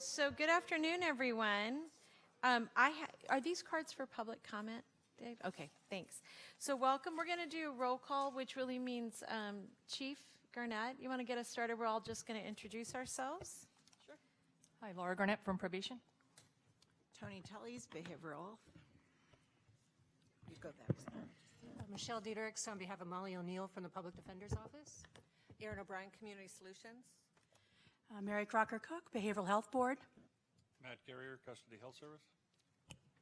So good afternoon, everyone. Are these cards for public comment, Dave? Okay, thanks. So welcome. We're going to do a roll call, which really means Chief Garnett, you want to get us started? We're all just going to introduce ourselves. Sure. Hi, Laura Garnett from Probation. Tony Tully's Behavioral. You go there. Michelle Diedericks on behalf of Molly O'Neill from the Public Defender's Office. Erin O'Brien, Community Solutions. Mary Crocker-Cook, Behavioral Health Board. Matt Garrier, Custody Health Service.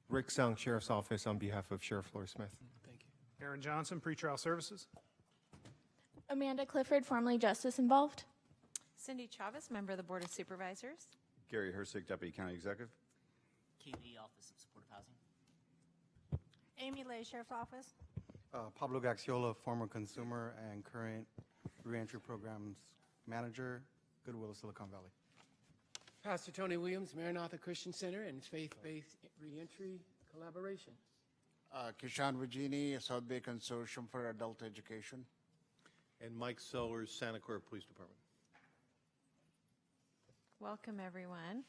Rick Sung, Sheriff's Office, on behalf of Sheriff Flora Smith. Thank you. Aaron Johnson, Pretrial Services. Amanda Clifford, formerly Justice Involved. Cindy Chavez, member of the Board of Supervisors. Gary Hersig, Deputy County Executive. Keith Lee, Office of Supportive Housing. Amy Lay, Sheriff's Office. Pablo Gaxiola, former Consumer and current Reentry Programs Manager, Goodwill of Silicon Valley. Pastor Tony Williams, Maranatha Christian Center and Faith-Based Reentry Collaboration. Kishan Vajini, South Bay Consortium for Adult Education. And Mike Sellers, Santa Clara Police Department. Welcome, everyone.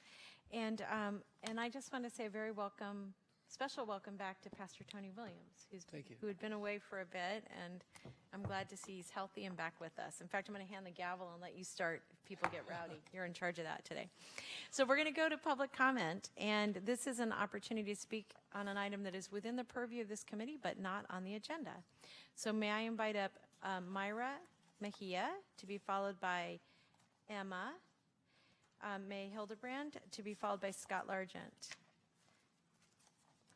And I just want to say a very special welcome back to Pastor Tony Williams, who had been away for a bit, and I'm glad to see he's healthy and back with us. In fact, I'm going to hand the gavel and let you start if people get rowdy. You're in charge of that today. So we're going to go to public comment, and this is an opportunity to speak on an item that is within the purview of this committee, but not on the agenda. So may I invite up Myra Mejia to be followed by Emma May Hildebrand to be followed by Scott Largent.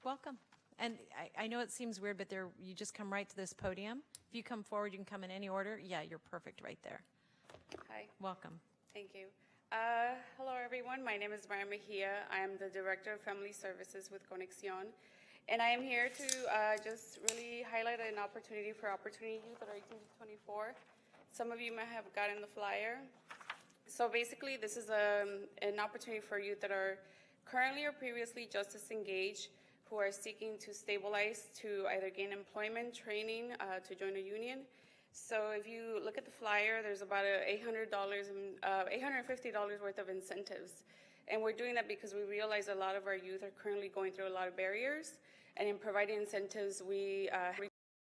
Welcome. And I know it seems weird, but you just come right to this podium. If you come forward, you can come in any order. Yeah, you're perfect right there. Hi. Welcome. Thank you. Hello, everyone. My name is Myra Mejia. I am the Director of Family Services with Conexión. And I am here to just really highlight an opportunity for Opportunity Youth that are 18 to 24. Some of you might have gotten the flyer. So basically, this is an opportunity for youth that are currently or previously justice engaged, who are seeking to stabilize, to either gain employment, training, to join a union. So if you look at the flyer, there's about $850 worth of incentives. And we're doing that because we realize a lot of our youth are currently going through a lot of barriers. And in providing incentives, we have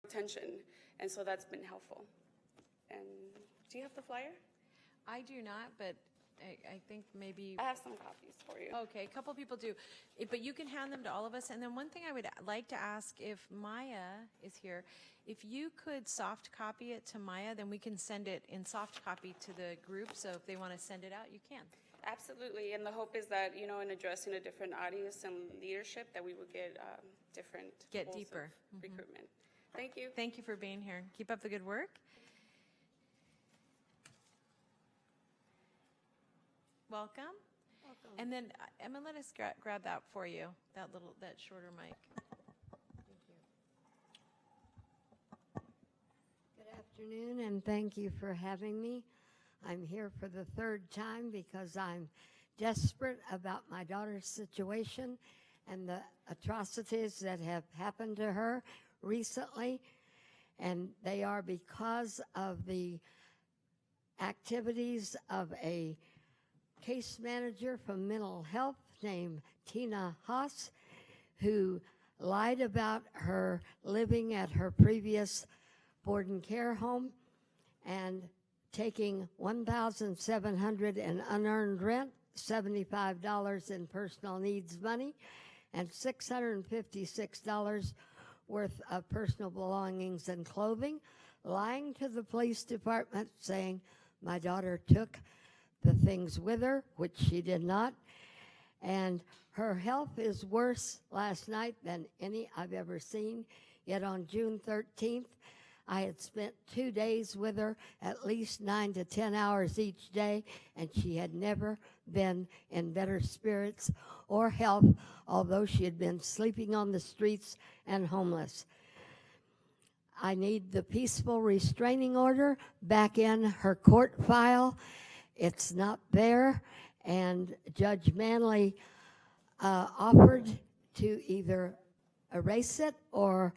retention. And so that's been helpful. And do you have the flyer? I do not, but I think maybe... I have some copies for you. Okay, a couple people do. But you can hand them to all of us. And then one thing I would like to ask, if Maya is here, if you could soft copy it to Maya, then we can send it in soft copy to the group. So if they want to send it out, you can. Absolutely. And the hope is that, in addressing a different audience and leadership, that we would get deeper recruitment. Thank you. Thank you for being here. Keep up the good work. Welcome. And then Emma, let us grab that for you, that shorter mic. Thank you. Good afternoon, and thank you for having me. I'm here for the third time because I'm desperate about my daughter's situation and the atrocities that have happened to her recently, and they are because of the activities of a case manager from mental health named Tina Haas, who lied about her living at her previous board and care home and taking $1,700 in unearned rent, $75 in personal needs money, and $656 worth of personal belongings and clothing, lying to the police department saying my daughter took the things with her, which she did not, and her health is worse last night than any I've ever seen. Yet on June 13th, I had spent 2 days with her, at least 9 to 10 hours each day, and she had never been in better spirits or health, although she had been sleeping on the streets and homeless. I need the peaceful restraining order back in her court file. It's not there, and Judge Manley offered to either erase it or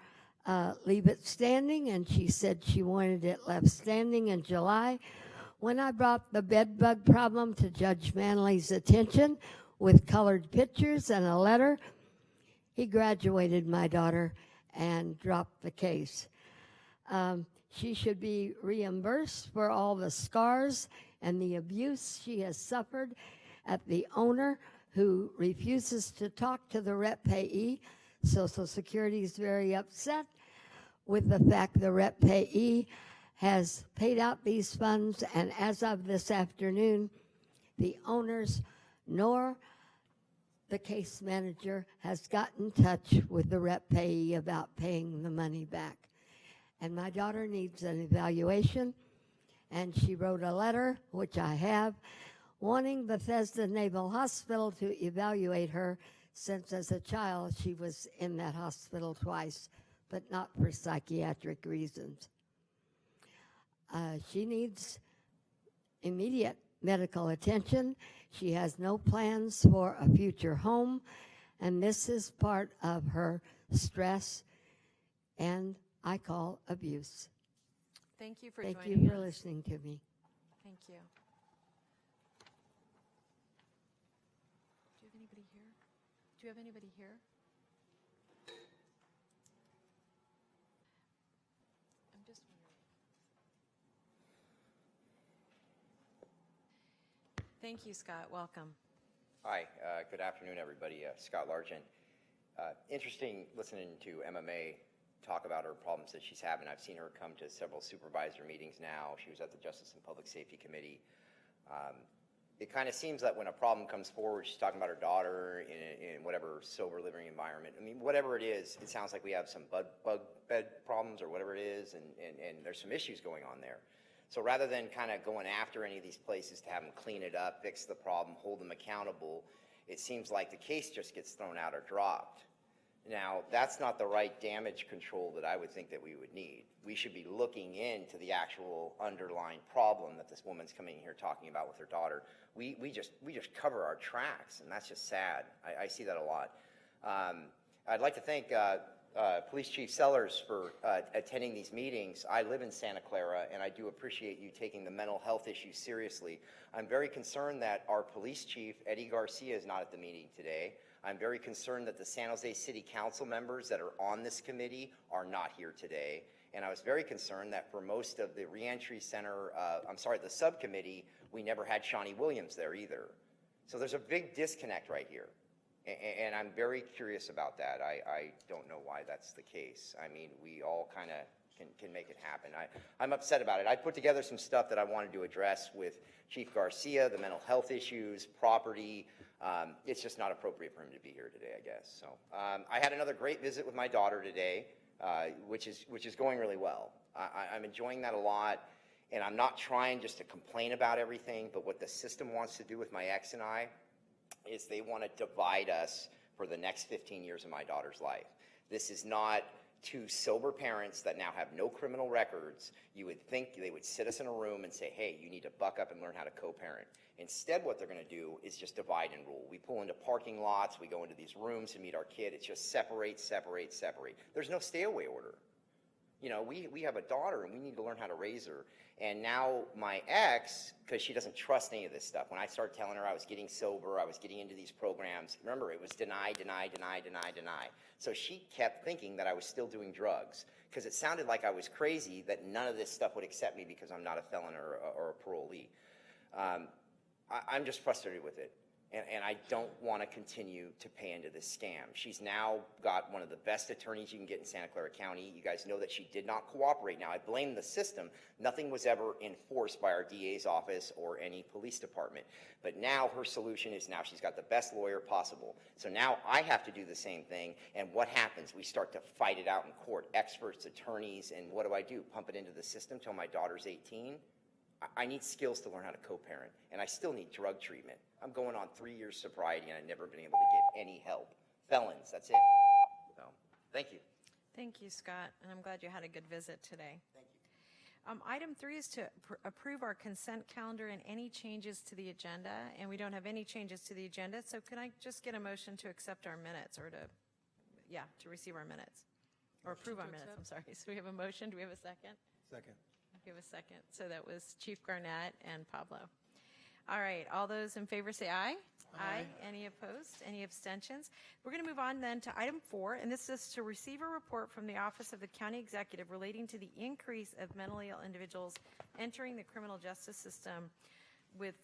leave it standing, and she said she wanted it left standing in July. When I brought the bed bug problem to Judge Manley's attention, with colored pictures and a letter. He graduated my daughter and dropped the case. She should be reimbursed for all the scars and the abuse she has suffered at the owner who refuses to talk to the rep payee. Social Security is very upset with the fact the rep payee has paid out these funds, and as of this afternoon, the owners nor the case manager has gotten in touch with the rep payee about paying the money back. And my daughter needs an evaluation, and she wrote a letter, which I have, wanting Bethesda Naval Hospital to evaluate her, since as a child she was in that hospital twice, but not for psychiatric reasons. She needs immediate medical attention. She has no plans for a future home, and this is part of her stress and I call abuse. Thank you for Thank joining us. you for listening to me. Thank you. Do you have anybody here? Do you have anybody here? I'm just wondering. Thank you, Scott. Welcome. Hi, good afternoon, everybody. Scott Largent. Interesting listening to MMA talk about her problems that she's having. I've seen her come to several supervisor meetings now. She was at the Justice and Public Safety Committee. It kind of seems that when a problem comes forward, she's talking about her daughter in whatever sober living environment. I mean, whatever it is, it sounds like we have some bug bed problems or whatever it is, and there's some issues going on there. So rather than kind of going after any of these places to have them clean it up, fix the problem, hold them accountable, it seems like the case just gets thrown out or dropped. Now, that's not the right damage control that I would think that we would need. We should be looking into the actual underlying problem that this woman's coming here talking about with her daughter. We just cover our tracks, and that's just sad. I see that a lot. I'd like to thank Police Chief Sellers for attending these meetings. I live in Santa Clara, and I do appreciate you taking the mental health issue seriously. I'm very concerned that our police chief, Eddie Garcia, is not at the meeting today. I'm very concerned that the San Jose City Council members that are on this committee are not here today. And I was very concerned that for most of the reentry center, the subcommittee, we never had Shawnee Williams there either. So there's a big disconnect right here. And I'm very curious about that. I don't know why that's the case. I mean, we all kind of can make it happen. I'm upset about it. I put together some stuff that I wanted to address with Chief Garcia, the mental health issues, property. It's just not appropriate for him to be here today, I guess. So I had another great visit with my daughter today, which is going really well. I'm enjoying that a lot, and I'm not trying just to complain about everything, but what the system wants to do with my ex and I is they want to divide us for the next 15 years of my daughter's life. This is not two sober parents that now have no criminal records. You would think they would sit us in a room and say, hey, you need to buck up and learn how to co-parent. Instead, what they're going to do is just divide and rule. We pull into parking lots, we go into these rooms to meet our kid. It's just separate, separate, separate. There's no stay-away order. You know, we have a daughter and we need to learn how to raise her. And now my ex, because she doesn't trust any of this stuff, when I started telling her I was getting sober, I was getting into these programs, remember, it was deny, deny, deny, deny, deny. So she kept thinking that I was still doing drugs because it sounded like I was crazy, that none of this stuff would accept me because I'm not a felon or a parolee. I'm just frustrated with it. And I don't want to continue to pay into this scam. She's now got one of the best attorneys you can get in Santa Clara County. You guys know that she did not cooperate. Now, I blame the system. Nothing was ever enforced by our DA's office or any police department. But now her solution is now she's got the best lawyer possible. So now I have to do the same thing. And what happens? We start to fight it out in court. Experts, attorneys, and what do? Pump it into the system till my daughter's 18? I need skills to learn how to co-parent, and I still need drug treatment. I'm going on 3 years sobriety, and I've never been able to get any help. Felons, that's it. So, thank you. Thank you, Scott, and I'm glad you had a good visit today. Thank you. Item 3 is to approve our consent calendar and any changes to the agenda, and we don't have any changes to the agenda, so can I just get a motion to accept our minutes, or to receive our minutes, or approve our minutes, I'm sorry. So we have a motion, do we have a second? Second. Give a second. So that was Chief Garnett and Pablo. All right, all those in favor say aye. Aye. Any opposed? Any abstentions? We're going to move on then to item 4, and this is to receive a report from the Office of the County Executive relating to the increase of mentally ill individuals entering the criminal justice system with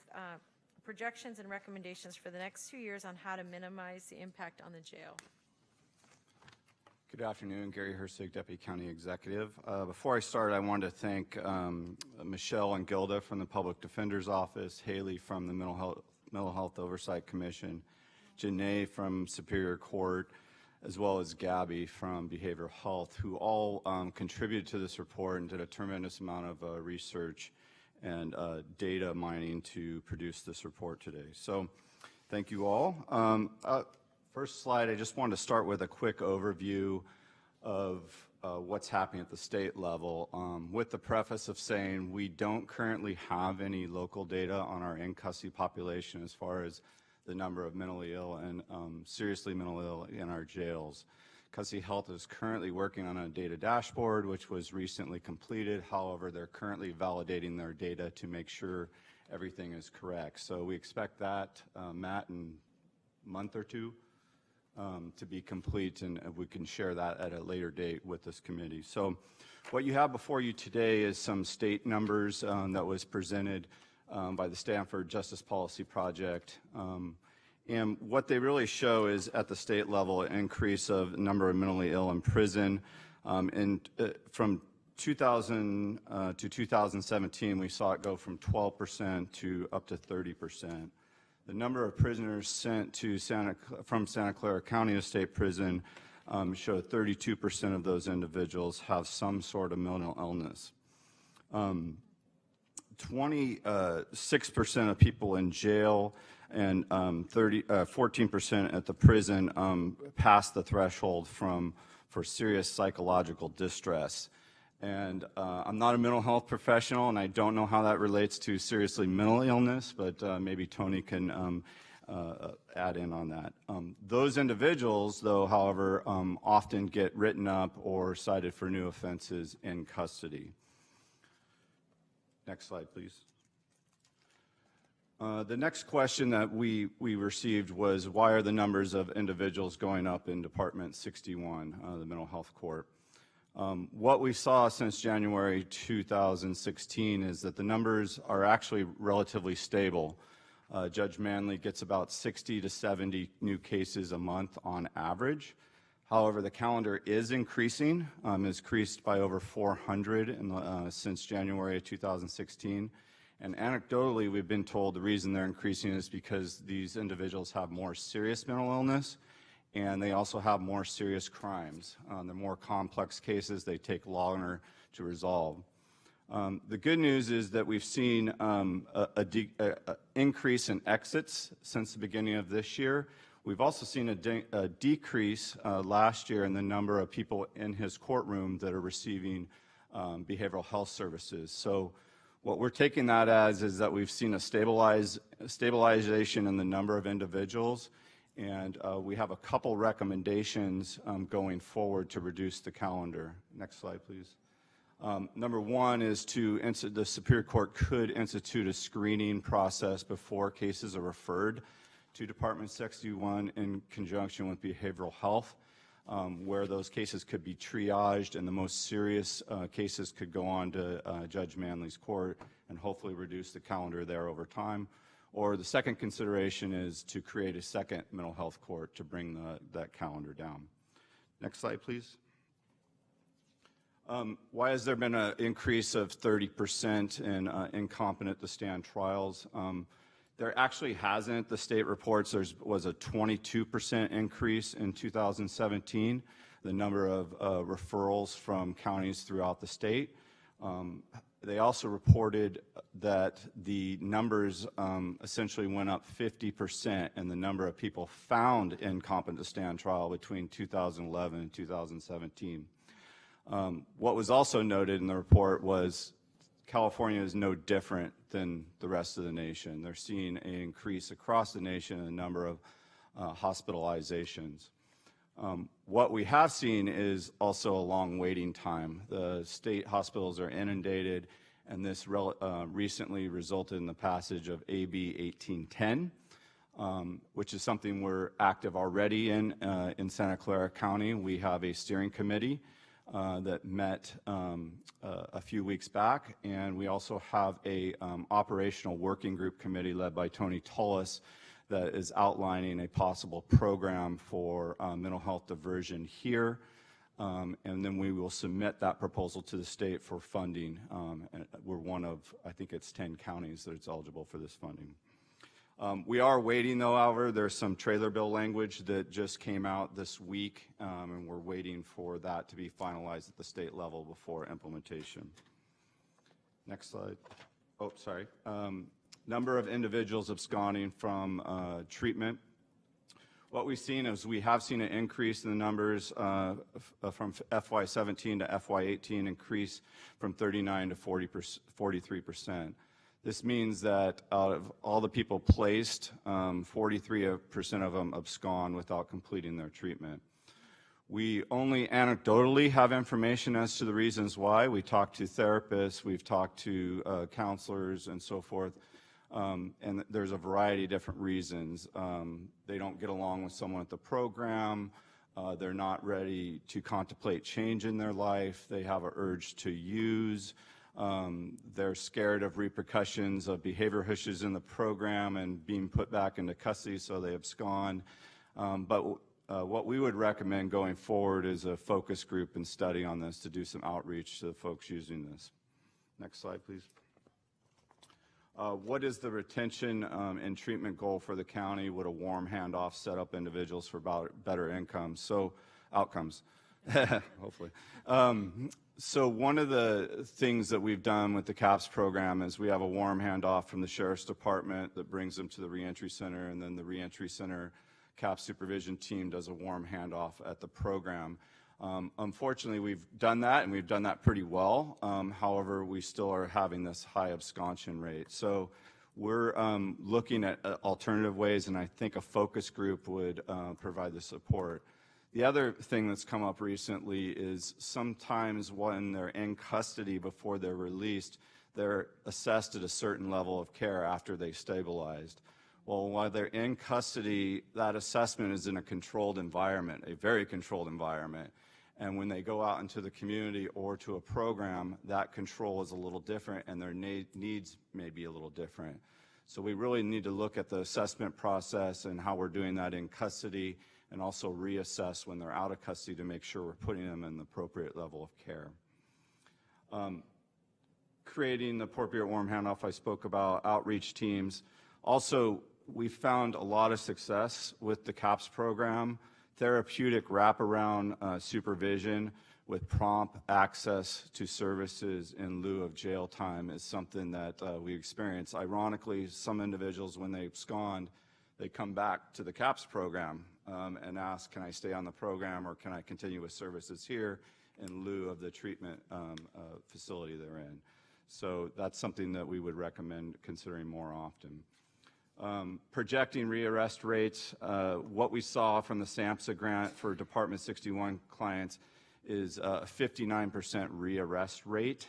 projections and recommendations for the next 2 years on how to minimize the impact on the jail. Good afternoon, Gary Hersig, Deputy County Executive. Before I start, I wanted to thank Michelle and Gilda from the Public Defender's Office, Haley from the Mental Health Oversight Commission, Janae from Superior Court, as well as Gabby from Behavioral Health, who all contributed to this report and did a tremendous amount of research and data mining to produce this report today. So thank you all. First slide, I just wanted to start with a quick overview of what's happening at the state level, with the preface of saying we don't currently have any local data on our in-custody population as far as the number of mentally ill and seriously mentally ill in our jails. Custody Health is currently working on a data dashboard, which was recently completed. However, they're currently validating their data to make sure everything is correct. So we expect that, Matt, in a month or two to be complete, and we can share that at a later date with this committee. So what you have before you today is some state numbers that was presented by the Stanford Justice Policy Project. And what they really show is at the state level an increase of number of mentally ill in prison. From 2000 to 2017, we saw it go from 12% to up to 30%. The number of prisoners sent to from Santa Clara County State Prison showed 32% of those individuals have some sort of mental illness. 26% of people in jail and 14% at the prison passed the threshold for serious psychological distress. And I'm not a mental health professional, and I don't know how that relates to seriously mental illness, but maybe Tony can add in on that. Those individuals, though, however, often get written up or cited for new offenses in custody. Next slide, please. The next question that we received was, why are the numbers of individuals going up in Department 61, the mental health court? What we saw since January 2016 is that the numbers are actually relatively stable. Judge Manley gets about 60 to 70 new cases a month on average. However, the calendar is increasing, has increased by over 400 since January of 2016. And anecdotally, we've been told the reason they're increasing is because these individuals have more serious mental illness, and they also have more serious crimes. They're more complex cases. They take longer to resolve. The good news is that we've seen an increase in exits since the beginning of this year. We've also seen a decrease last year in the number of people in his courtroom that are receiving behavioral health services. So what we're taking that as is that we've seen a stabilization in the number of individuals, and we have a couple recommendations going forward to reduce the calendar. Next slide, please. Number one is the Superior Court could institute a screening process before cases are referred to Department 61 in conjunction with behavioral health, where those cases could be triaged and the most serious cases could go on to Judge Manley's court and hopefully reduce the calendar there over time. Or the second consideration is to create a second mental health court to bring that calendar down. Next slide, please. Why has there been an increase of 30% in incompetent to stand trials? There actually hasn't. The state reports there was a 22% increase in 2017, the number of referrals from counties throughout the state. They also reported that the numbers essentially went up 50% in the number of people found incompetent to stand trial between 2011 and 2017. What was also noted in the report was California is no different than the rest of the nation. They're seeing an increase across the nation in the number of hospitalizations. What we have seen is also a long waiting time. The state hospitals are inundated, and this recently resulted in the passage of AB 1810, which is something we're active already in Santa Clara County. We have a steering committee that met a few weeks back, and we also have a operational working group committee led by Tony Tullis that is outlining a possible program for mental health diversion here. And then we will submit that proposal to the state for funding. And we're one of, I think it's 10 counties that it's eligible for this funding. We are waiting, though, however, there's some trailer bill language that just came out this week, and we're waiting for that to be finalized at the state level before implementation. Next slide. Oh, sorry. Number of individuals absconding from treatment. What we've seen is we have seen an increase in the numbers from FY17 to FY18, increase from 39 to 43%. This means that out of all the people placed, 43% of them abscond without completing their treatment. We only anecdotally have information as to the reasons why. We talk to therapists, we've talked to counselors and so forth. And there's a variety of different reasons. They don't get along with someone at the program. They're not ready to contemplate change in their life. They have an urge to use. They're scared of repercussions of behavior issues in the program and being put back into custody, so they abscond. But what we would recommend going forward is a focus group and study on this to do some outreach to the folks using this. Next slide, please. What is the retention and treatment goal for the county? Would a warm handoff set up individuals for better outcomes, hopefully. So one of the things that we've done with the CAPS program is we have a warm handoff from the Sheriff's Department that brings them to the Reentry Center, and then the Reentry Center CAPS supervision team does a warm handoff at the program. Unfortunately, we've done that, and we've done that pretty well. However, we still are having this high absconsion rate. So we're looking at alternative ways, and I think a focus group would provide the support. The other thing that's come up recently is sometimes when they're in custody before they're released, they're assessed at a certain level of care after they've stabilized. Well, while they're in custody, that assessment is in a controlled environment, a very controlled environment. And when they go out into the community or to a program, that control is a little different and their needs may be a little different. So we really need to look at the assessment process and how we're doing that in custody, and also reassess when they're out of custody to make sure we're putting them in the appropriate level of care. Creating the appropriate warm handoff I spoke about, outreach teams. Also, we found a lot of success with the CAPS program. Therapeutic wraparound supervision with prompt access to services in lieu of jail time is something that we experience. Ironically, some individuals, when they abscond, they come back to the CAPS program and ask, can I stay on the program or can I continue with services here in lieu of the treatment facility they're in? So that's something that we would recommend considering more often. Projecting rearrest rates, what we saw from the SAMHSA grant for Department 61 clients is a 59% rearrest rate.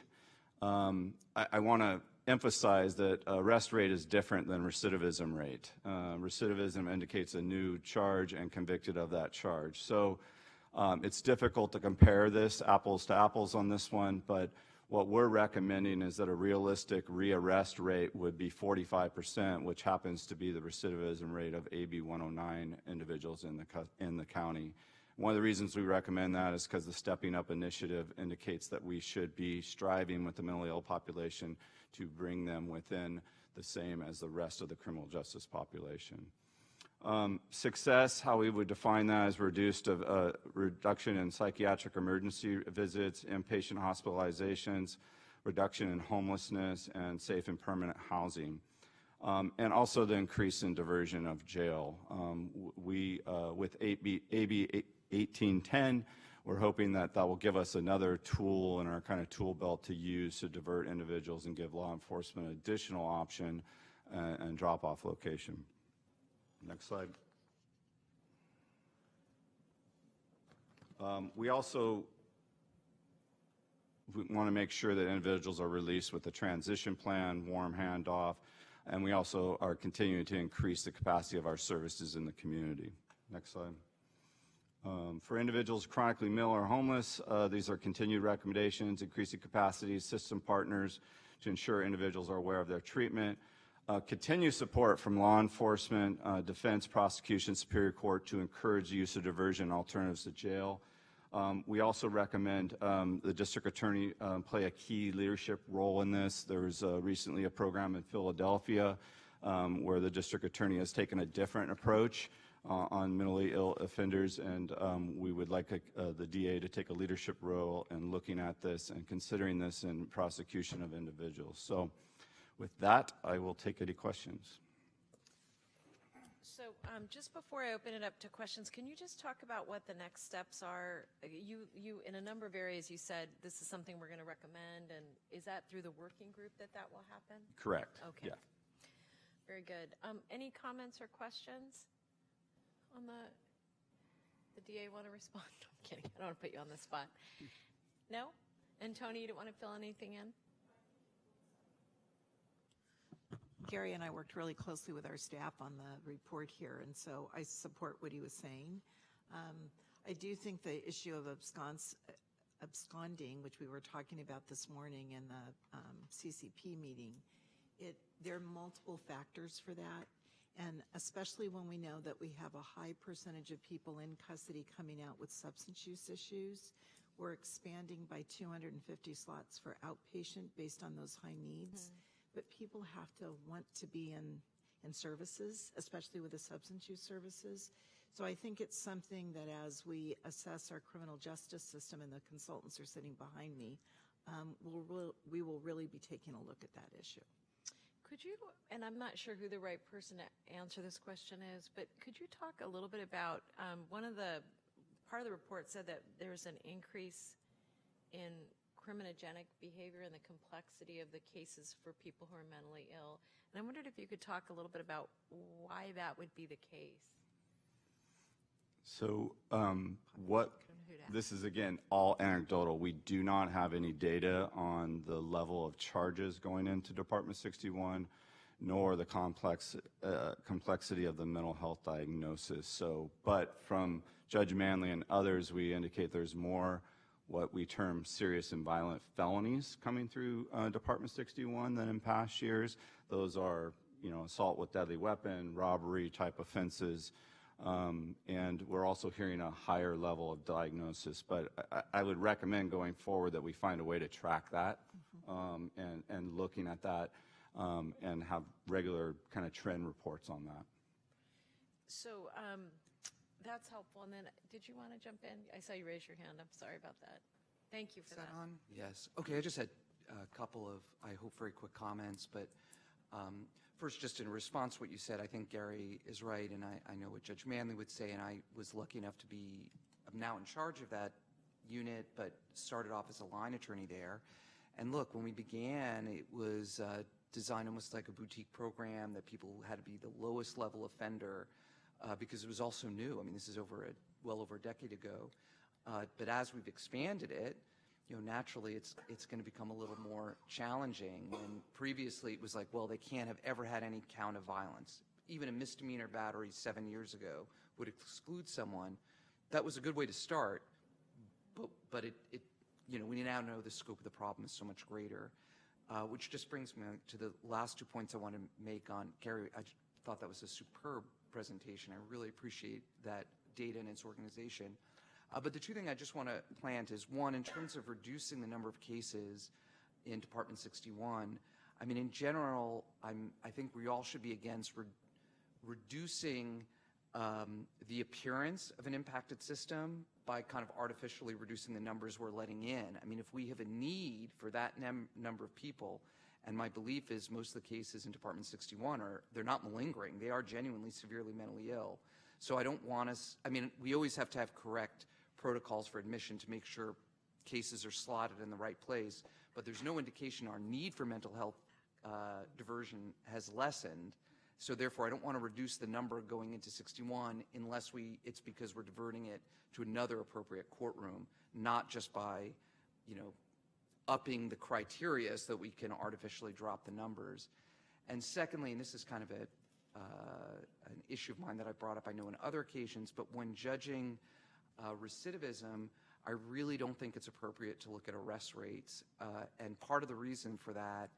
I want to emphasize that arrest rate is different than recidivism rate. Recidivism indicates a new charge and convicted of that charge. So it's difficult to compare this apples to apples on this one, but what we're recommending is that a realistic rearrest rate would be 45%, which happens to be the recidivism rate of AB 109 individuals in the county. One of the reasons we recommend that is because the Stepping Up initiative indicates that we should be striving with the mentally ill population to bring them within the same as the rest of the criminal justice population. Success, how we would define that is reduction in psychiatric emergency visits, inpatient hospitalizations, reduction in homelessness, and safe and permanent housing. And also the increase in diversion of jail. With AB 1810, we're hoping that that will give us another tool in our kind of tool belt to use to divert individuals and give law enforcement an additional option and drop-off location. Next slide. We also we want to make sure that individuals are released with a transition plan, warm handoff, and we also are continuing to increase the capacity of our services in the community. Next slide. For individuals chronically ill or homeless, these are continued recommendations, increasing capacity, system partners to ensure individuals are aware of their treatment, continued support from law enforcement, defense, prosecution, Superior Court to encourage the use of diversion alternatives to jail. We also recommend the district attorney play a key leadership role in this. There was recently a program in Philadelphia where the district attorney has taken a different approach on mentally ill offenders, and we would like the DA to take a leadership role in looking at this and considering this in prosecution of individuals. So with that, I will take any questions. So just before I open it up to questions, can you just talk about what the next steps are? You in a number of areas, you said this is something we're going to recommend, and is that through the working group that will happen? Correct. Okay. Yeah. Very good. Any comments or questions on the DA want to respond? I'm kidding. I don't want to put you on the spot. No? And Tony, you don't want to fill anything in? Gary and I worked really closely with our staff on the report here, and so I support what he was saying. I do think the issue of absconding, which we were talking about this morning in the CCP meeting, there are multiple factors for that, and especially when we know that we have a high percentage of people in custody coming out with substance use issues. We're expanding by 250 slots for outpatient based on those high needs. But people have to want to be in services, especially with the substance use services. So I think it's something that as we assess our criminal justice system, and the consultants are sitting behind me, we will really be taking a look at that issue. Could you, and I'm not sure who the right person to answer this question is, but could you talk a little bit about part of the report said that there's an increase in criminogenic behavior and the complexity of the cases for people who are mentally ill. And I wondered if you could talk a little bit about why that would be the case. So this is, again, all anecdotal. We do not have any data on the level of charges going into Department 61, nor the complexity of the mental health diagnosis. So, but from Judge Manley and others, we indicate there's more what we term serious and violent felonies coming through Department 61 than in past years. Those are, assault with deadly weapon, robbery type offenses, and we're also hearing a higher level of diagnosis. But I would recommend going forward that we find a way to track that and looking at that and have regular kind of trend reports on that. So that's helpful. And then did you want to jump in? I saw you raise your hand. I'm sorry about that. Thank you for that. On? Yes. Okay, I just had a couple of, I hope, very quick comments. But first, just in response to what you said, I think Gary is right, and I know what Judge Manley would say, and I was lucky enough to be now in charge of that unit, but started off as a line attorney there. And look, when we began, it was designed almost like a boutique program that people had to be the lowest level offender because it was also new. I mean, this is well over a decade ago. But as we've expanded it, naturally it's going to become a little more challenging. When previously it was like, well, they can't have ever had any count of violence. Even a misdemeanor battery 7 years ago would exclude someone. That was a good way to start, but we now know the scope of the problem is so much greater, which just brings me to the last 2 points I want to make on Gary. I thought that was a superb presentation. I really appreciate that data and its organization. But the two things I just want to plant is, one, in terms of reducing the number of cases in Department 61, I mean, in general, I think we all should be against reducing the appearance of an impacted system by kind of artificially reducing the numbers we're letting in. I mean, if we have a need for that number of people, and my belief is most of the cases in Department 61 they're not malingering. They are genuinely severely mentally ill. So I don't want us, I mean, we always have to have correct protocols for admission to make sure cases are slotted in the right place, but there's no indication our need for mental health diversion has lessened. So therefore, I don't want to reduce the number going into 61 unless it's because we're diverting it to another appropriate courtroom, not just by, upping the criteria so that we can artificially drop the numbers. And secondly, and this is kind of an issue of mine that I brought up, I know, on other occasions, but when judging recidivism, I really don't think it's appropriate to look at arrest rates. And part of the reason for that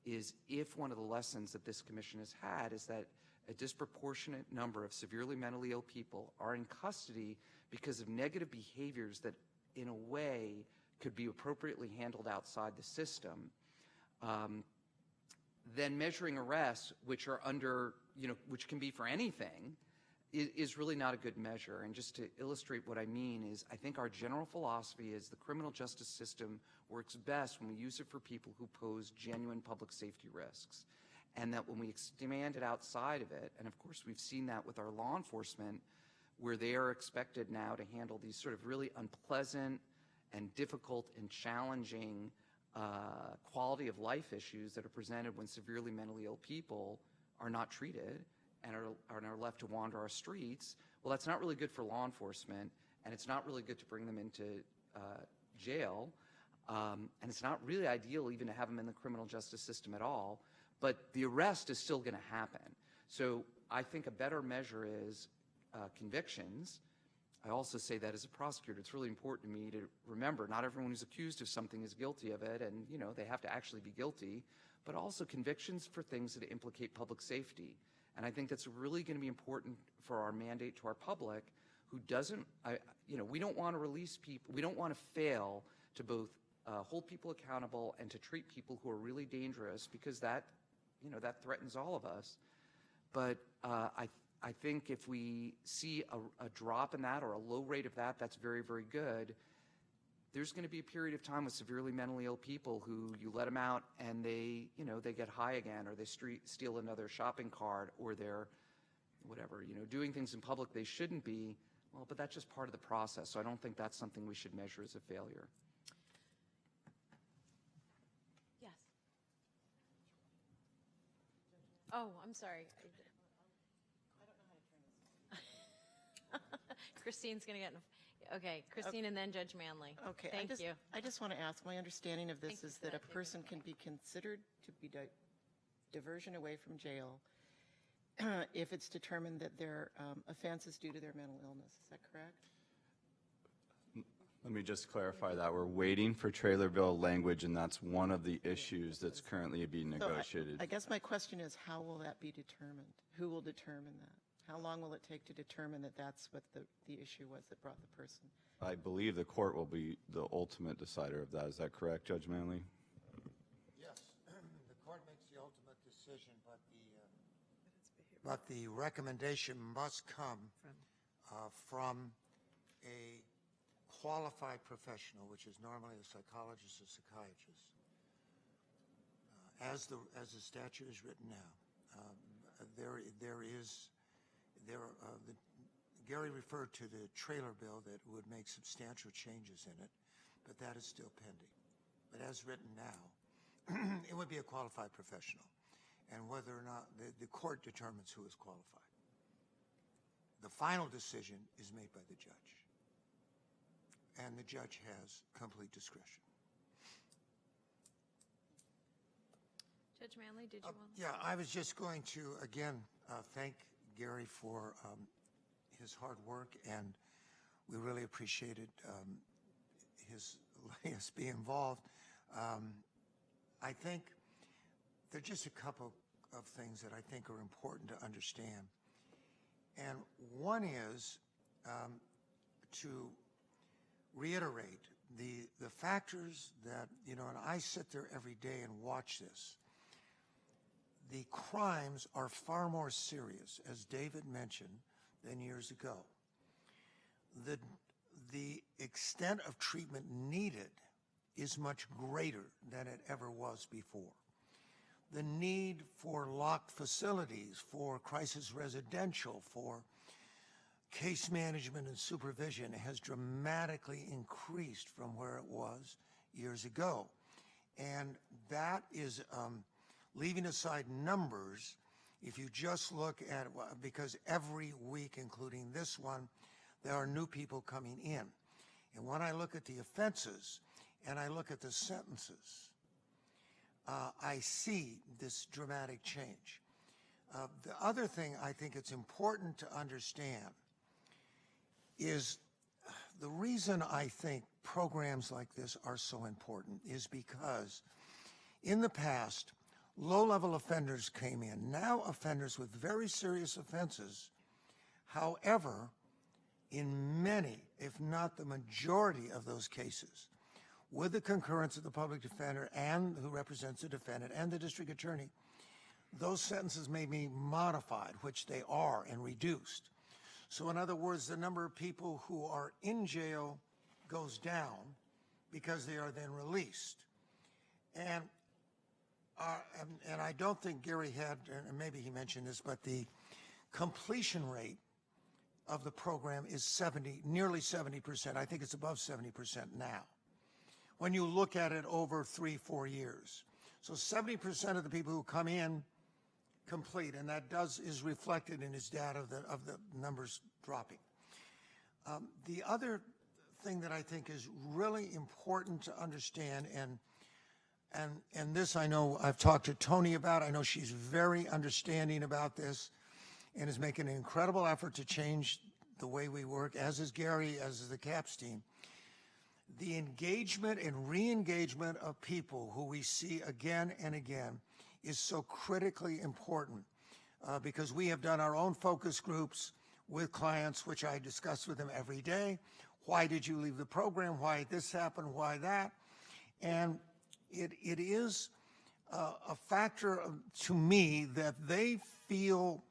is if one of the lessons that this commission has had is that a disproportionate number of severely mentally ill people are in custody because of negative behaviors that, in a way, could be appropriately handled outside the system, then measuring arrests, which are under, which can be for anything, is really not a good measure. And just to illustrate what I mean is, I think our general philosophy is the criminal justice system works best when we use it for people who pose genuine public safety risks. And that when we expand it outside of it, and of course we've seen that with our law enforcement, where they are expected now to handle these sort of really unpleasant and difficult and challenging quality of life issues that are presented when severely mentally ill people are not treated and are left to wander our streets. Well, that's not really good for law enforcement, and it's not really good to bring them into jail, and it's not really ideal even to have them in the criminal justice system at all, but the arrest is still going to happen. So I think a better measure is convictions. I also say that as a prosecutor, it's really important to me to remember not everyone who's accused of something is guilty of it, and they have to actually be guilty, but also convictions for things that implicate public safety. And I think that's really going to be important for our mandate to our public, who doesn't, we don't want to release people, we don't want to fail to both hold people accountable and to treat people who are really dangerous, because that threatens all of us. But I think if we see a drop in that or a low rate of that, that's very, very good. There's going to be a period of time with severely mentally ill people who you let them out and they get high again, or they steal another shopping cart, or they're whatever, doing things in public they shouldn't be. Well, but that's just part of the process. So I don't think that's something we should measure as a failure. Yes. Oh, I'm sorry. I don't know how to turn this. Christine's going to get okay, Christine, and then Judge Manley. Okay. Thank you. I just want to ask, my understanding of this Thank you is for that a that, person can be considered to be diversion away from jail if it's determined that their offense is due to their mental illness. Is that correct? Let me just clarify that. We're waiting for trailer bill language, and that's one of the issues that's currently being negotiated. So I guess my question is, how will that be determined? Who will determine that? How long will it take to determine that that's what the issue was that brought the person? I believe the court will be the ultimate decider of that. Is that correct, Judge Manley? Yes, the court makes the ultimate decision, but the recommendation must come from a qualified professional, which is normally a psychologist or psychiatrist. As the statute is written now, Gary referred to the trailer bill that would make substantial changes in it, but that is still pending. But as written now, it would be a qualified professional, and whether or not the court determines who is qualified. The final decision is made by the judge, and the judge has complete discretion. Judge Manley, did you want to? Yeah, I was just going to, again, thank Gary for his hard work, and we really appreciated his letting us be involved. I think there are just a couple of things that I think are important to understand. And one is to reiterate the factors that, and I sit there every day and watch this. The crimes are far more serious, as David mentioned, than years ago. The extent of treatment needed is much greater than it ever was before. The need for locked facilities, for crisis residential, for case management and supervision has dramatically increased from where it was years ago. And that is, leaving aside numbers, if you just look at, because every week, including this one, there are new people coming in. And when I look at the offenses, and I look at the sentences, I see this dramatic change. The other thing I think it's important to understand is the reason I think programs like this are so important is because in the past, low-level offenders came in. Now offenders with very serious offenses, however, in many, if not the majority of those cases, with the concurrence of the public defender and who represents the defendant and the district attorney, those sentences may be modified, which they are, and reduced. So in other words, the number of people who are in jail goes down because they are then released. And I don't think Gary had, and maybe he mentioned this, but the completion rate of the program is nearly 70%. I think it's above 70% now, when you look at it over 3-4 years. So 70% of the people who come in complete, and that is reflected in his data of the numbers dropping. The other thing that I think is really important to understand, and this I know I've talked to Tony about, I know she's very understanding about this and is making an incredible effort to change the way we work, as is Gary, as is the CAPS team. The engagement and re-engagement of people who we see again and again is so critically important because we have done our own focus groups with clients, which I discuss with them every day. Why did you leave the program? Why this happened? Why that? And it is a factor to me that they feel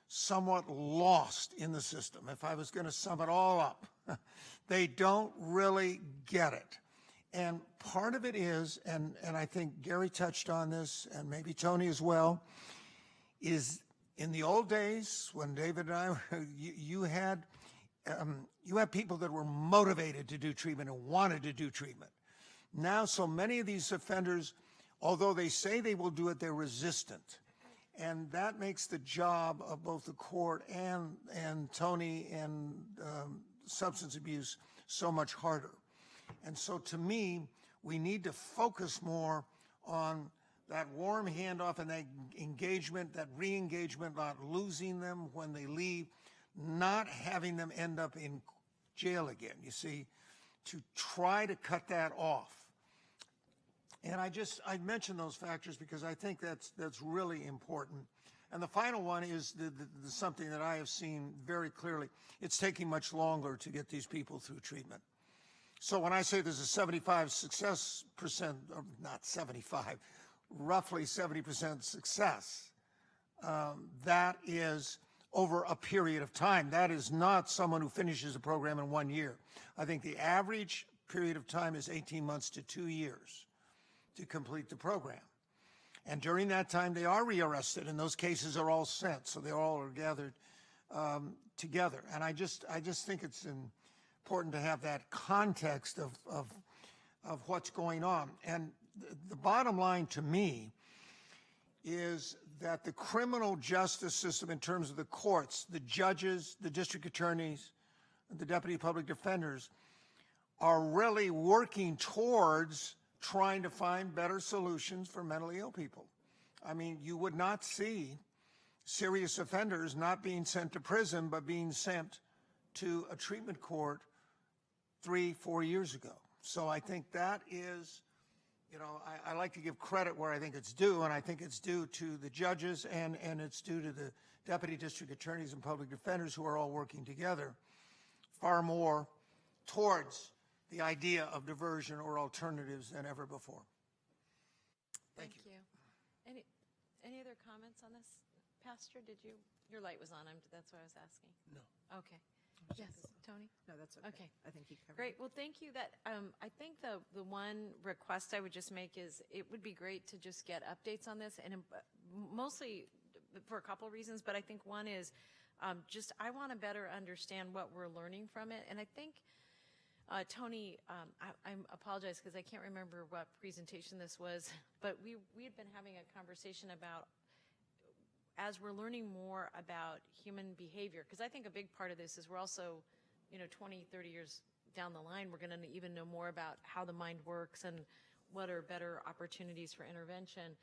somewhat lost in the system. If I was going to sum it all up, they don't really get it. And part of it is, and I think Gary touched on this, and maybe Tony as well, is in the old days when David and I, you had people that were motivated to do treatment and wanted to do treatment. Now, so many of these offenders, although they say they will do it, they're resistant. And that makes the job of both the court and Tony and substance abuse so much harder. And so to me, we need to focus more on that warm handoff and that engagement, that re-engagement, not losing them when they leave, not having them end up in jail again, you see, to try to cut that off. And I mentioned those factors because I think that's really important. And the final one is something that I have seen very clearly. It's taking much longer to get these people through treatment. So when I say there's a 75 success percent, or not 75, roughly 70% success, that is over a period of time. That is not someone who finishes a program in 1 year. I think the average period of time is 18 months to 2 years to complete the program. And during that time, they are rearrested, and those cases are all sent, so they all are gathered together. And I just think it's important to have that context of what's going on. And the bottom line to me is that the criminal justice system, in terms of the courts, the judges, the district attorneys, the deputy public defenders, are really working towards trying to find better solutions for mentally ill people. I mean, you would not see serious offenders not being sent to prison, but being sent to a treatment court 3-4 years ago. So I think that is, you know, I like to give credit where I think it's due, and I think it's due to the judges and it's due to the deputy district attorneys and public defenders who are all working together far more towards the idea of diversion or alternatives than ever before. Thank you. Any other comments on this? Pastor, your light was on, that's why I was asking. No. Okay. Yes, Tony? No, that's okay. Okay. I think he covered Great. it. Well, thank you. I think the one request I would just make is it would be great to just get updates on this, and mostly for a couple of reasons, but I think one is I want to better understand what we're learning from it. And I think, Tony, I apologize because I can't remember what presentation this was, but we had been having a conversation about, as we're learning more about human behavior, because I think a big part of this is we're also, 20, 30 years down the line, we're going to even know more about how the mind works and what are better opportunities for intervention.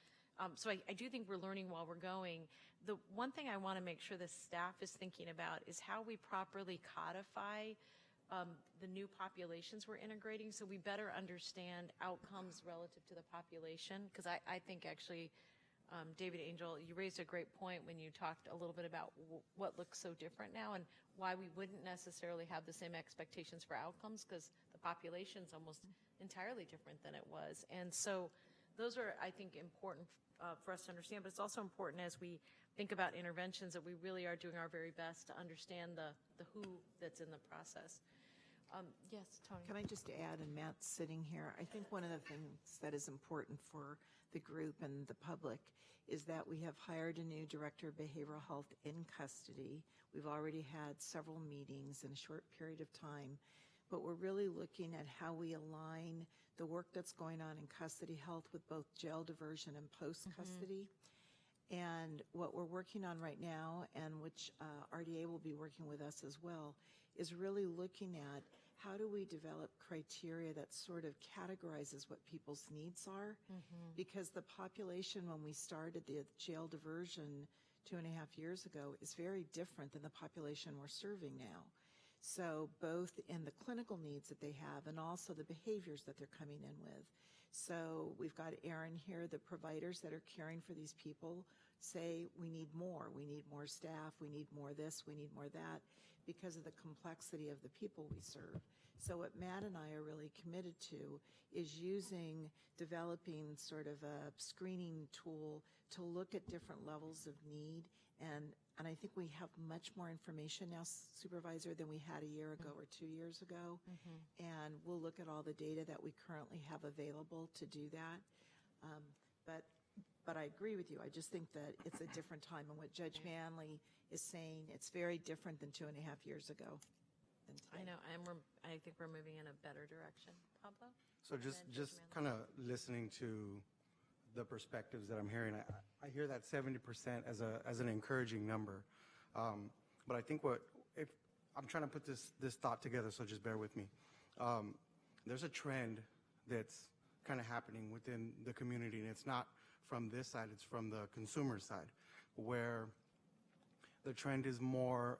So I do think we're learning while we're going. The one thing I want to make sure the staff is thinking about is how we properly codify the new populations we're integrating, so we better understand outcomes relative to the population. Because I think actually, David Angel, you raised a great point when you talked a little bit about what looks so different now and why we wouldn't necessarily have the same expectations for outcomes, because the population's almost entirely different than it was. And so those are, I think, important for us to understand, but it's also important as we think about interventions that we really are doing our very best to understand the who that's in the process. Yes, Tony. Can I just add, and Matt's sitting here, I think one of the things that is important for the group and the public is that we have hired a new director of behavioral health in custody. We've already had several meetings in a short period of time, but we're really looking at how we align the work that's going on in custody health with both jail diversion and post-custody. And what we're working on right now, and which RDA will be working with us as well, is really looking at how do we develop criteria that sort of categorizes what people's needs are. Because the population when we started the jail diversion 2.5 years ago is very different than the population we're serving now. So both in the clinical needs that they have and also the behaviors that they're coming in with. So we've got Aaron here, the providers that are caring for these people say we need more staff, we need more this, we need more that, because of the complexity of the people we serve. So what Matt and I are really committed to is developing sort of a screening tool to look at different levels of need. And I think we have much more information now, Supervisor, than we had a year ago or 2 years ago. And we'll look at all the data that we currently have available to do that. But I agree with you. I just think that it's a different time. And what Judge Manley is saying, it's very different than 2.5 years ago. I know, and I think we're moving in a better direction. Pablo? So just kind of listening to the perspectives that I'm hearing, I hear that 70% as an encouraging number. But I think if I'm trying to put this thought together, so just bear with me. There's a trend that's kind of happening within the community, and it's not from this side, it's from the consumer side, where the trend is more